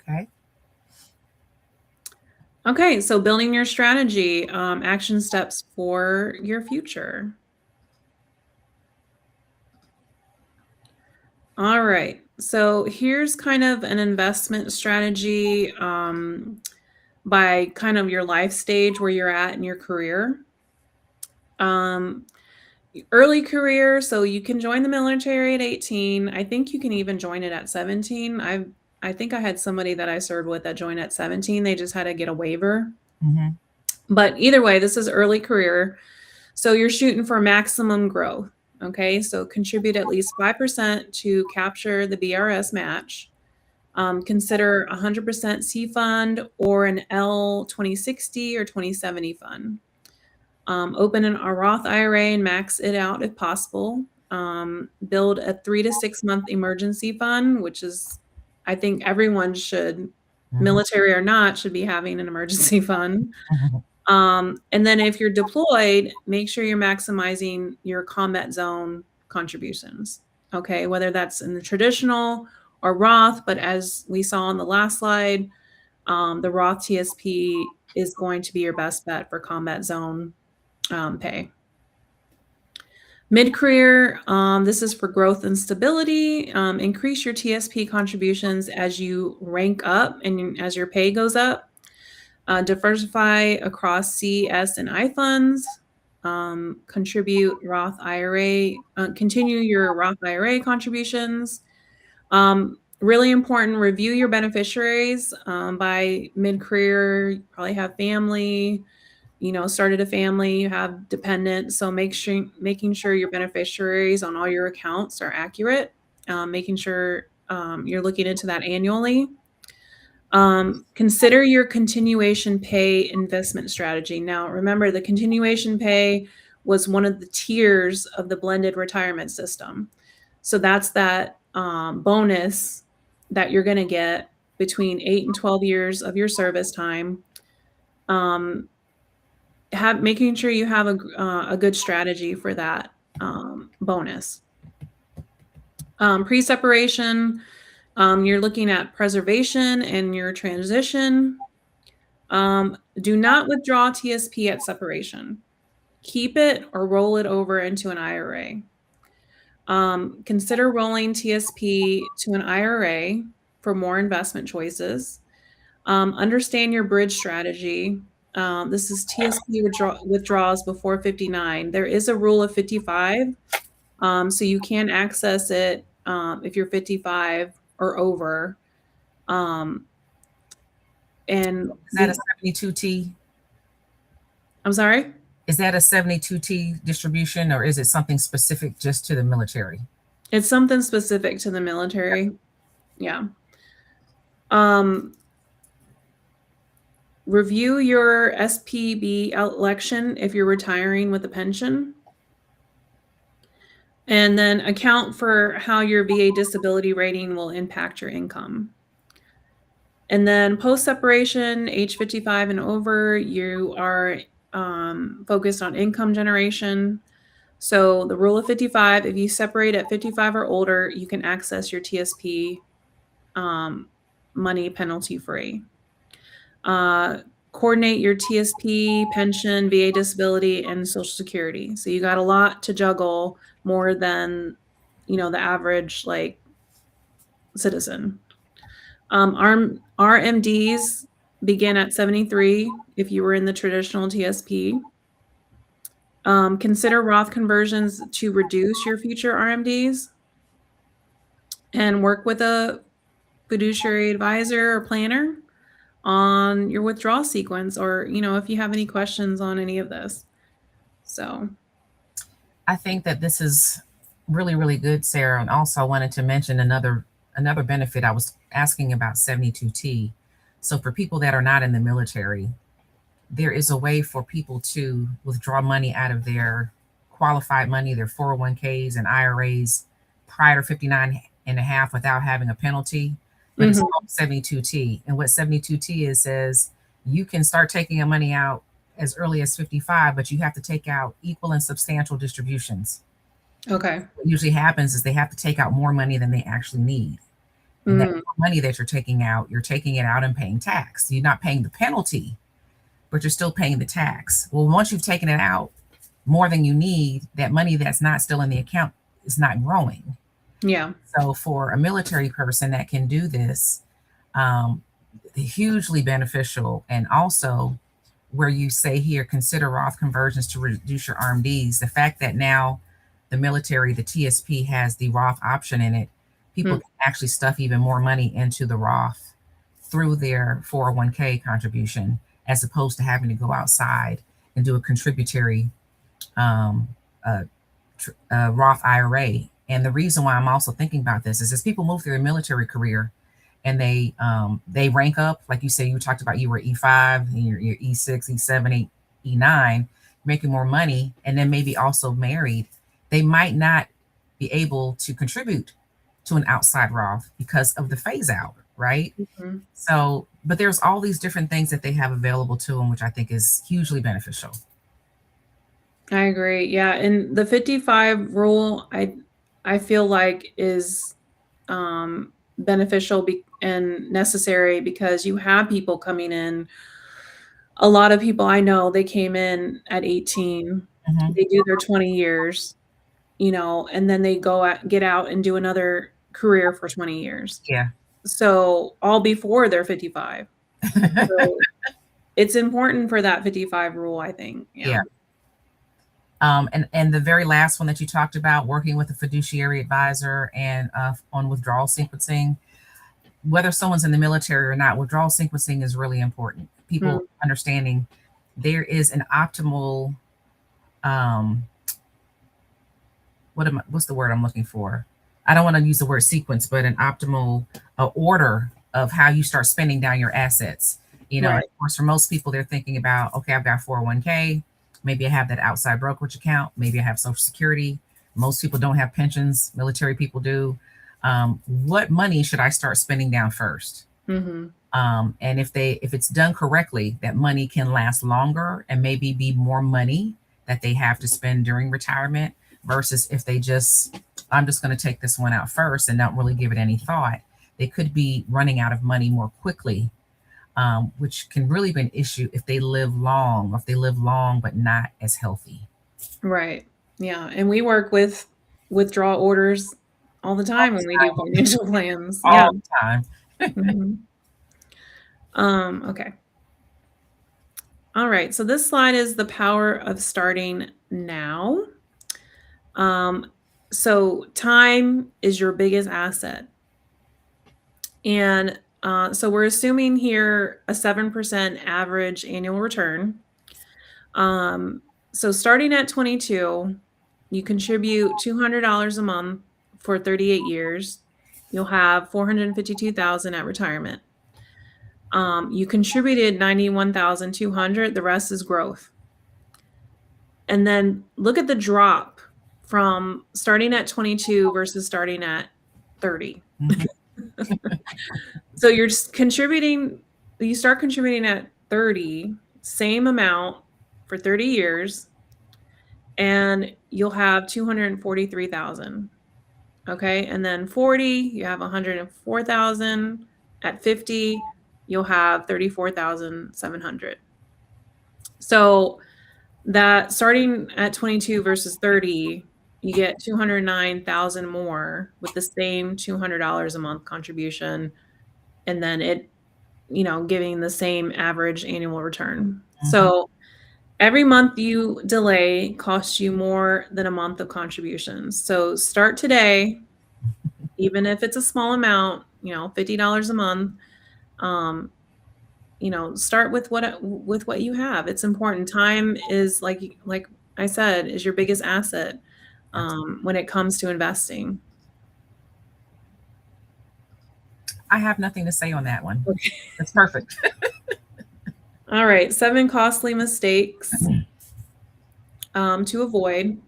Okay. Okay, so building your strategy, action steps for your future. All right. So here's kind of an investment strategy by kind of your life stage where you're at in your career. Um, Early career, so you can join the military at 18. I think you can even join it at 17. I think I had somebody that I served with that joined at 17. They just had to get a waiver. Hmm. But either way, this is early career. So you're shooting for maximum growth. Okay, so contribute at least 5% to capture the BRS match. Consider 100% C fund or an L 2060 or 2070 fund. Open a Roth IRA and max it out if possible. Build a 3 to 6 month emergency fund, which is, I think everyone should, Hmm. military or not, should be having an emergency fund. Hmm. And then if you're deployed, make sure you're maximizing your combat zone contributions. Okay, whether that's in the traditional or Roth, but as we saw on the last slide, the Roth TSP is going to be your best bet for combat zone pay. Mid-career, this is for growth and stability. Increase your TSP contributions as you rank up and as your pay goes up. Diversify across C, S, and I funds. Contribute Roth IRA. Continue your Roth IRA contributions. Really important, review your beneficiaries. By mid-career, you probably have family, started a family, you have dependents. So making sure your beneficiaries on all your accounts are accurate. Making sure you're looking into that annually. Consider your continuation pay investment strategy. Now, remember, the continuation pay was one of the tiers of the blended retirement system. So that's that bonus that you're going to get between 8 and 12 years of your service time. Making sure you have a good strategy for that bonus. Pre-separation, you're looking at preservation and your transition. Do not withdraw TSP at separation. Keep it or roll it over into an IRA. Consider rolling TSP to an IRA for more investment choices. Understand your bridge strategy. This is TSP withdrawals before 59. There is a rule of 55, so you can access it if you're 55 or over. And Is that a 72T? I'm sorry? Is that a 72T distribution, or is it something specific just to the military? It's something specific to the military. Yeah. Review your SPB election if you're retiring with a pension. And then account for how your VA disability rating will impact your income. And then post-separation, age 55 and over, you are focused on income generation. So the rule of 55, if you separate at 55 or older, you can access your TSP money penalty-free. Coordinate your TSP, pension, VA disability, and Social Security. So you got a lot to juggle, more than, the average citizen. RMDs begin at 73 if you were in the traditional TSP. Consider Roth conversions to reduce your future RMDs, and work with a fiduciary advisor or planner on your withdrawal sequence, or if you have any questions on any of this. So I think that this is really, really good, Sarah. And also I wanted to mention another benefit. I was asking about 72T. So for people that are not in the military, there is a way for people to withdraw money out of their qualified money, their 401ks and IRAs prior to 59 and a half without having a penalty. But it's called 72T. And what 72T is says you can start taking your money out as early as 55, but you have to take out equal and substantial distributions. Okay. What usually happens is they have to take out more money than they actually need. And that money that you're taking it out and paying tax. You're not paying the penalty, but you're still paying the tax. Well, once you've taken it out more than you need, that money that's not still in the account is not growing. Yeah. So for a military person that can do this, hugely beneficial. And also where you say here, consider Roth conversions to reduce your RMDs. The fact that now the military, the TSP has the Roth option in it, people can actually stuff even more money into the Roth through their 401k contribution, as opposed to having to go outside and do a contributory Roth IRA. And the reason why I'm also thinking about this is as people move through their military career and they rank up, like you say, you talked about you were E5 and you're E6, E7, 8, E9, making more money, and then maybe also married, they might not be able to contribute to an outside Roth because of the phase out, right? So, but there's all these different things that they have available to them, which I think is hugely beneficial. I agree. Yeah. And the 55 rule, I feel like is beneficial and necessary, because you have people coming in. A lot of people I know, they came in at 18, they do their 20 years, and then they get out and do another career for 20 years. Yeah. So all before they're 55. So it's important for that 55 rule, I think. Yeah. And the very last one that you talked about, working with a fiduciary advisor and on withdrawal sequencing, whether someone's in the military or not, withdrawal sequencing is really important. People understanding there is an optimal, what's the word I'm looking for? I don't want to use the word sequence, but an optimal order of how you start spending down your assets. Right. Of course, for most people, they're thinking about, okay, I've got 401k. Maybe I have that outside brokerage account. Maybe I have Social Security. Most people don't have pensions. Military people do. What money should I start spending down first? Mhm. And if it's done correctly, that money can last longer and maybe be more money that they have to spend during retirement versus if they just, I'm just going to take this one out first and not really give it any thought. They could be running out of money more quickly, which can really be an issue if they live long, or if they live long but not as healthy. Right. Yeah, and we work with withdrawal orders all the All time when we do the time. financial plans. Yeah. All the time. Mhm. Okay. All right. So this slide is the power of starting now. Um, so time is your biggest asset. And so we're assuming here a 7% average annual return. Um, so starting at 22, you contribute $200 a month for 38 years. You'll have 452,000 at retirement. You contributed 91,200. The rest is growth. And then look at the drop from starting at 22 versus starting at 30. Mhm. So you're just contributing, you start contributing at 30, same amount for 30 years, and you'll have 243,000. Okay. And then 40, you have 104,000. At 50, you'll have 34,700. So that starting at 22 versus 30, you get 209,000 more with the same $200 a month contribution. And then it, giving the same average annual return. Mhm. So every month you delay costs you more than a month of contributions. So start today, even if it's a small amount, $50 a month. Um, start with what you have. It's important. Time is like I said, is your biggest asset Absolutely. when it comes to investing. I have nothing to say on that one. Okay. It's perfect. All right, 7 costly mistakes to avoid.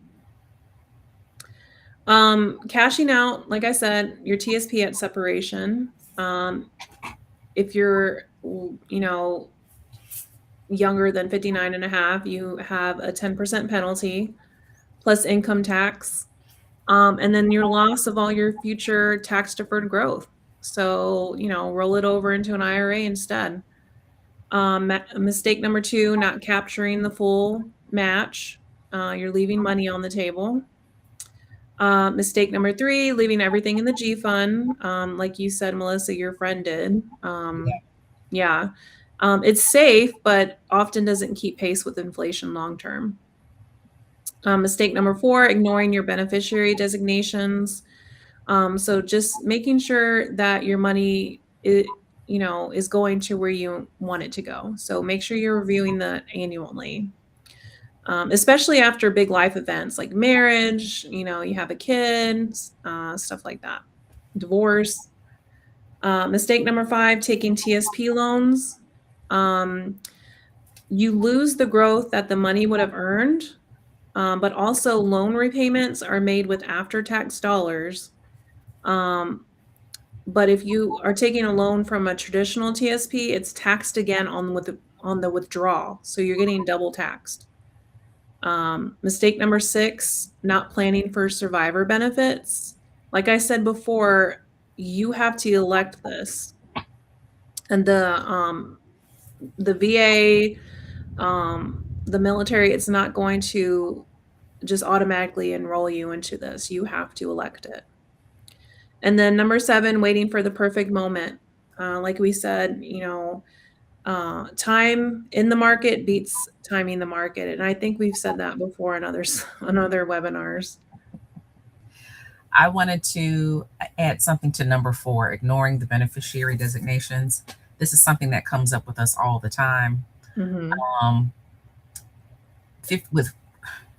Cashing out, like I said, your TSP at separation. If you're, younger than 59 and a half, you have a 10% penalty plus income tax. And then your loss of all your future tax deferred growth. So, roll it over into an IRA instead. Mistake number 2, not capturing the full match. You're leaving money on the table. Mistake number 3, leaving everything in the G fund. Like you said, Melissa, your friend did. Yeah. It's safe, but often doesn't keep pace with inflation long term. Mistake number 4, ignoring your beneficiary designations. So just making sure that your money, is going to where you want it to go. So make sure you're reviewing that annually, especially after big life events like marriage, you have a kid, stuff like that, divorce. Mistake number 5, taking TSP loans. Um, you lose the growth that the money would have earned, but also loan repayments are made with after-tax dollars. Um, but if you are taking a loan from a traditional TSP, it's taxed again on the withdrawal, so you're getting double taxed. Mistake number 6, not planning for survivor benefits. Like I said before, you have to elect this, and the VA, the military, it's not going to just automatically enroll you into this. You have to elect it. And then number 7, waiting for the perfect moment. Like we said, time in the market beats timing the market. And I think we've said that before in others on other webinars. I wanted to add something to number 4, ignoring the beneficiary designations. This is something that comes up with us all the time. Hmm. Um, with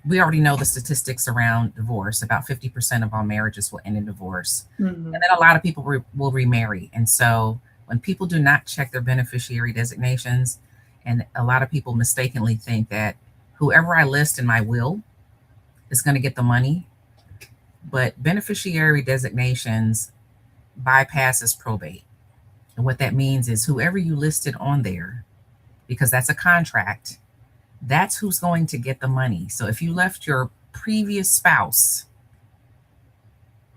we already know the statistics around divorce. About 50% of all marriages will end in divorce. And Mhm. then a lot of people will remarry. And so when people do not check their beneficiary designations, and a lot of people mistakenly think that whoever I list in my will is going to get the money, but beneficiary designations bypasses probate. And what that means is whoever you listed on there, because that's a contract, that's who's going to get the money. So if you left your previous spouse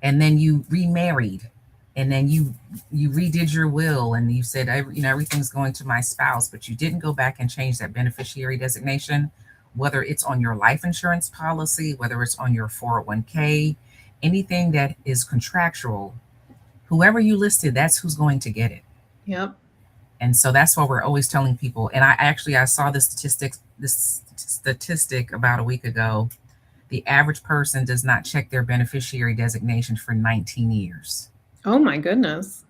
and then you remarried and then you redid your will and you said everything's going to my spouse, but you didn't go back and change that beneficiary designation, whether it's on your life insurance policy, whether it's on your 401k, anything that is contractual, whoever you listed, that's who's going to get it. Yep. And so that's why we're always telling people. And I saw this statistic about a week ago. The average person does not check their beneficiary designation for 19 years. Oh my goodness.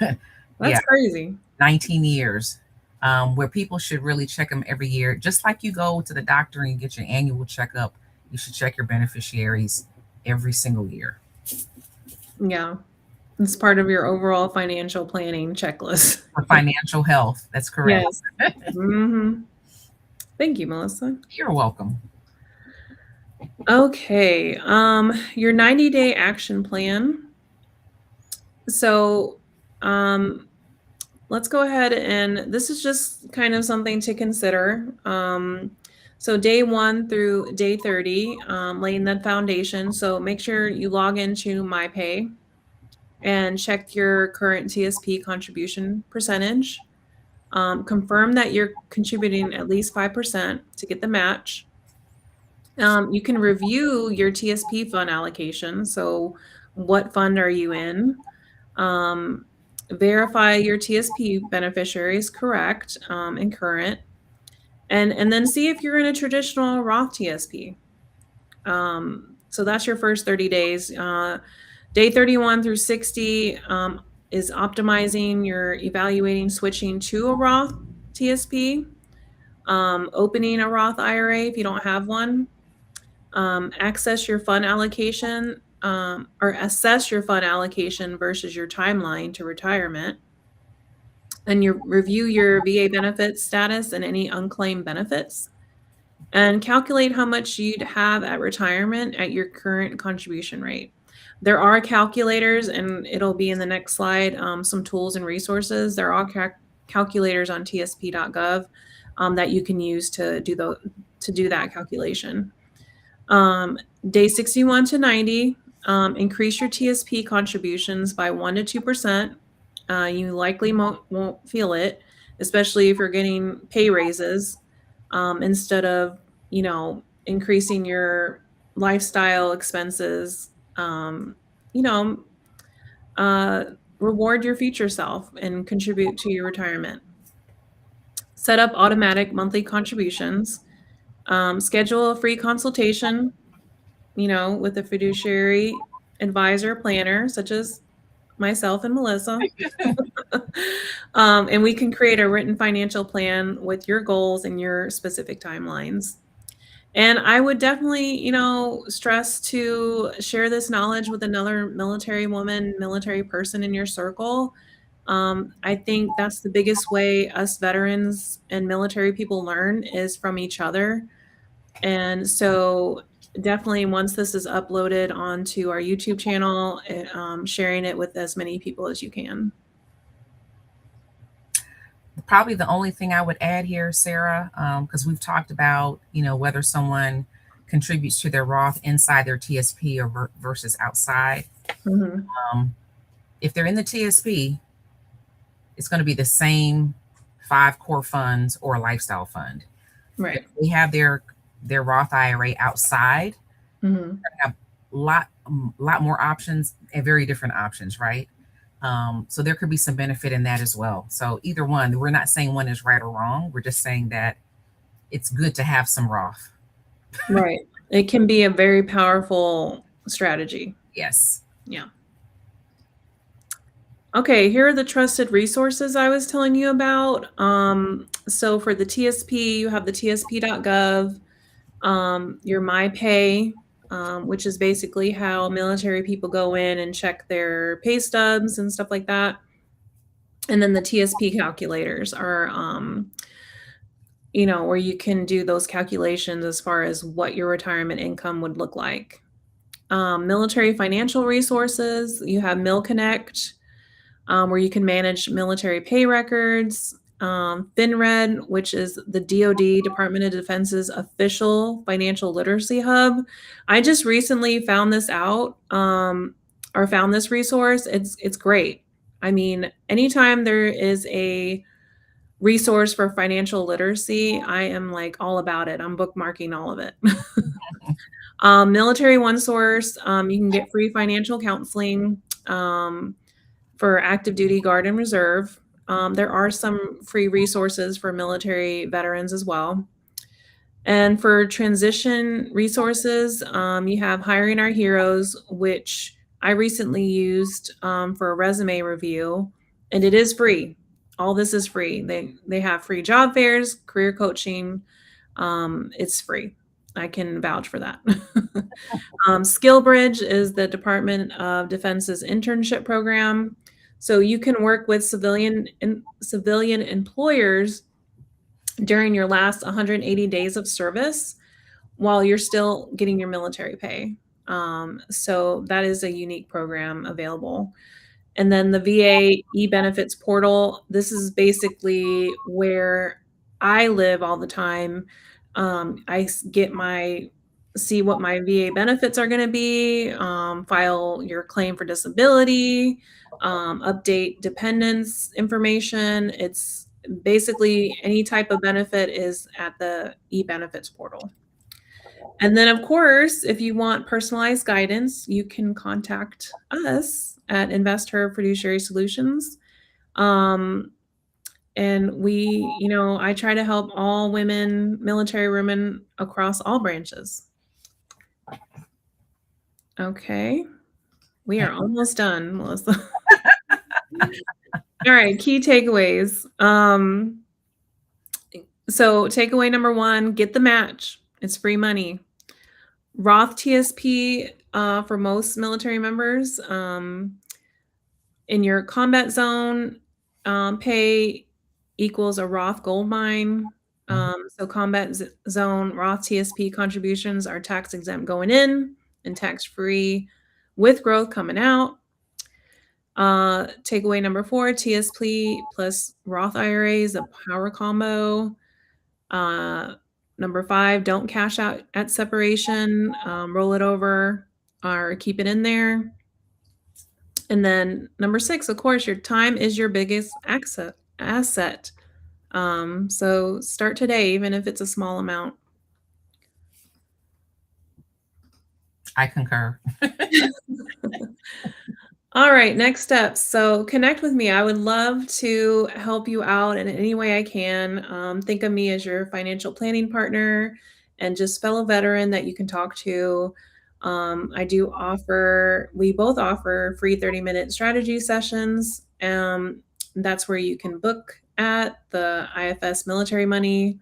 Yeah, That's crazy. 19 years. Where people should really check them every year. Just like you go to the doctor and you get your annual checkup, you should check your beneficiaries every single year. Yeah. It's part of your overall financial planning checklist. For financial health, that's correct. Yes. Mhm. Thank you, Melissa. You're welcome. Okay, your 90-day action plan. So, um, let's go ahead and this is just kind of something to consider. So day 1 through day 30, laying that foundation. So make sure you log into MyPay and check your current TSP contribution percentage. Confirm that you're contributing at least 5% to get the match. You can review your TSP fund allocation. So, what fund are you in? Um, Verify your TSP beneficiary is correct and current, and then see if you're in a traditional Roth TSP. So that's your first 30 days. Day 31 through 60 is optimizing. You're evaluating switching to a Roth TSP, opening a Roth IRA if you don't have one. Access your fund allocation or assess your fund allocation versus your timeline to retirement, and you review your VA benefits status and any unclaimed benefits, and calculate how much you'd have at retirement at your current contribution rate. There are calculators, and it'll be in the next slide, some tools and resources. There are calculators on tsp.gov that you can use to do that calculation. Day 61 to 90, increase your TSP contributions by 1 to 2%. You likely won't feel it, especially if you're getting pay raises instead of, increasing your lifestyle expenses. You know, Reward your future self and contribute to your retirement. Set up automatic monthly contributions. Schedule a free consultation with a fiduciary advisor planner, such as myself and Melissa. And we can create a written financial plan with your goals and your specific timelines. And I would definitely, stress to share this knowledge with another military woman, military person in your circle. I think that's the biggest way us veterans and military people learn is from each other. And so definitely once this is uploaded onto our YouTube channel, sharing it with as many people as you can. Probably the only thing I would add here, Sarah, because we've talked about, whether someone contributes to their Roth inside their TSP or versus outside. Mhm. If they're in the TSP, it's going to be the same 5 core funds or a lifestyle fund. If Right. they have their Roth IRA outside, Mhm. have lot more options and very different options, right? So there could be some benefit in that as well. So either one, we're not saying one is right or wrong. We're just saying that it's good to have some Roth. Right. It can be a very powerful strategy. Yes. Yeah. Okay, here are the trusted resources I was telling you about. So for the TSP, you have the tsp.gov. your My Pay, which is basically how military people go in and check their pay stubs and stuff like that. And then the TSP calculators are, where you can do those calculations as far as what your retirement income would look like. Military financial resources, you have MilConnect, where you can manage military pay records. FinRed, which is the DoD, Department of Defense's official financial literacy hub. I just recently found this out, or found this resource. It's great. I mean, anytime there is a resource for financial literacy, I am like all about it. I'm bookmarking all of it. Military One Source, you can get free financial counseling. For active duty, guard, and reserve. There are some free resources for military veterans as well. And for transition resources, you have Hiring Our Heroes, which I recently used for a resume review, and it is free. All this is free. They have free job fairs, career coaching. It's free. I can vouch for that. SkillBridge is the Department of Defense's internship program. So you can work with civilian employers during your last 180 days of service while you're still getting your military pay. So that is a unique program available. And then the VA e-benefits portal, this is basically where I live all the time. See what my VA benefits are going to be, file your claim for disability, update dependents information. It's basically any type of benefit is at the e-benefits portal. And then, of course, if you want personalized guidance, you can contact us at Investor Fiduciary Solutions. And I try to help all women, military women across all branches. Okay. We are almost done, Melissa. All right, key takeaways. So takeaway number 1, get the match. It's free money. Roth TSP for most military members. In your combat zone, pay equals a Roth gold mine. So combat zone Roth TSP contributions are tax exempt going in and tax free with growth coming out. Takeaway number 4, TSP plus Roth IRAs, a power combo. Number 5, don't cash out at separation, roll it over or keep it in there. And then number 6, of course, your time is your biggest asset. So start today, even if it's a small amount. I concur. All right, next steps. So connect with me. I would love to help you out in any way I can. Think of me as your financial planning partner and just fellow veteran that you can talk to. We both offer free 30-minute strategy sessions. That's where you can book at the IFS Military Money.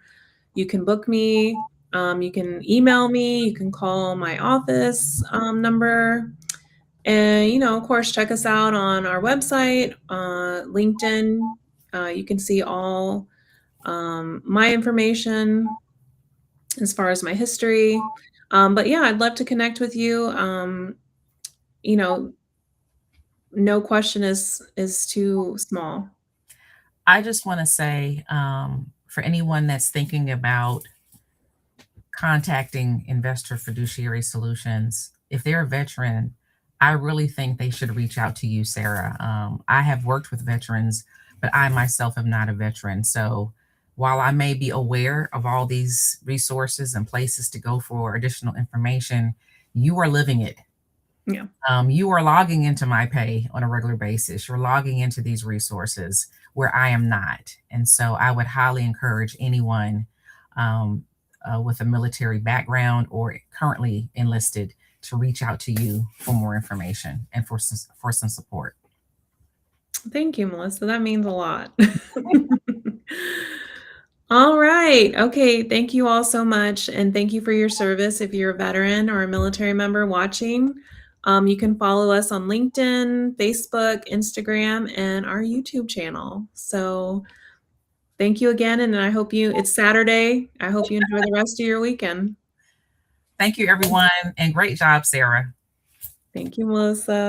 You can book me. You can email me. You can call my office number. And, of course, check us out on our website, LinkedIn. You can see all my information as far as my history. But yeah, I'd love to connect with you. No question is too small. I just want to say, for anyone that's thinking about contacting Investor Fiduciary Solutions, if they're a veteran, I really think they should reach out to you, Sarah. I have worked with veterans, but I myself am not a veteran. So while I may be aware of all these resources and places to go for additional information, you are living it. Yeah. You are logging into My Pay on a regular basis. You're logging into these resources where I am not. And so I would highly encourage anyone with a military background or currently enlisted to reach out to you for more information and for some support. Thank you, Melissa. That means a lot. All right. Okay. Thank you all so much. And thank you for your service. If you're a veteran or a military member watching, you can follow us on LinkedIn, Facebook, Instagram, and our YouTube channel. So thank you again. And I hope it's Saturday. I hope you enjoy the rest of your weekend. Thank you, everyone, and great job, Sarah. Thank you, Melissa.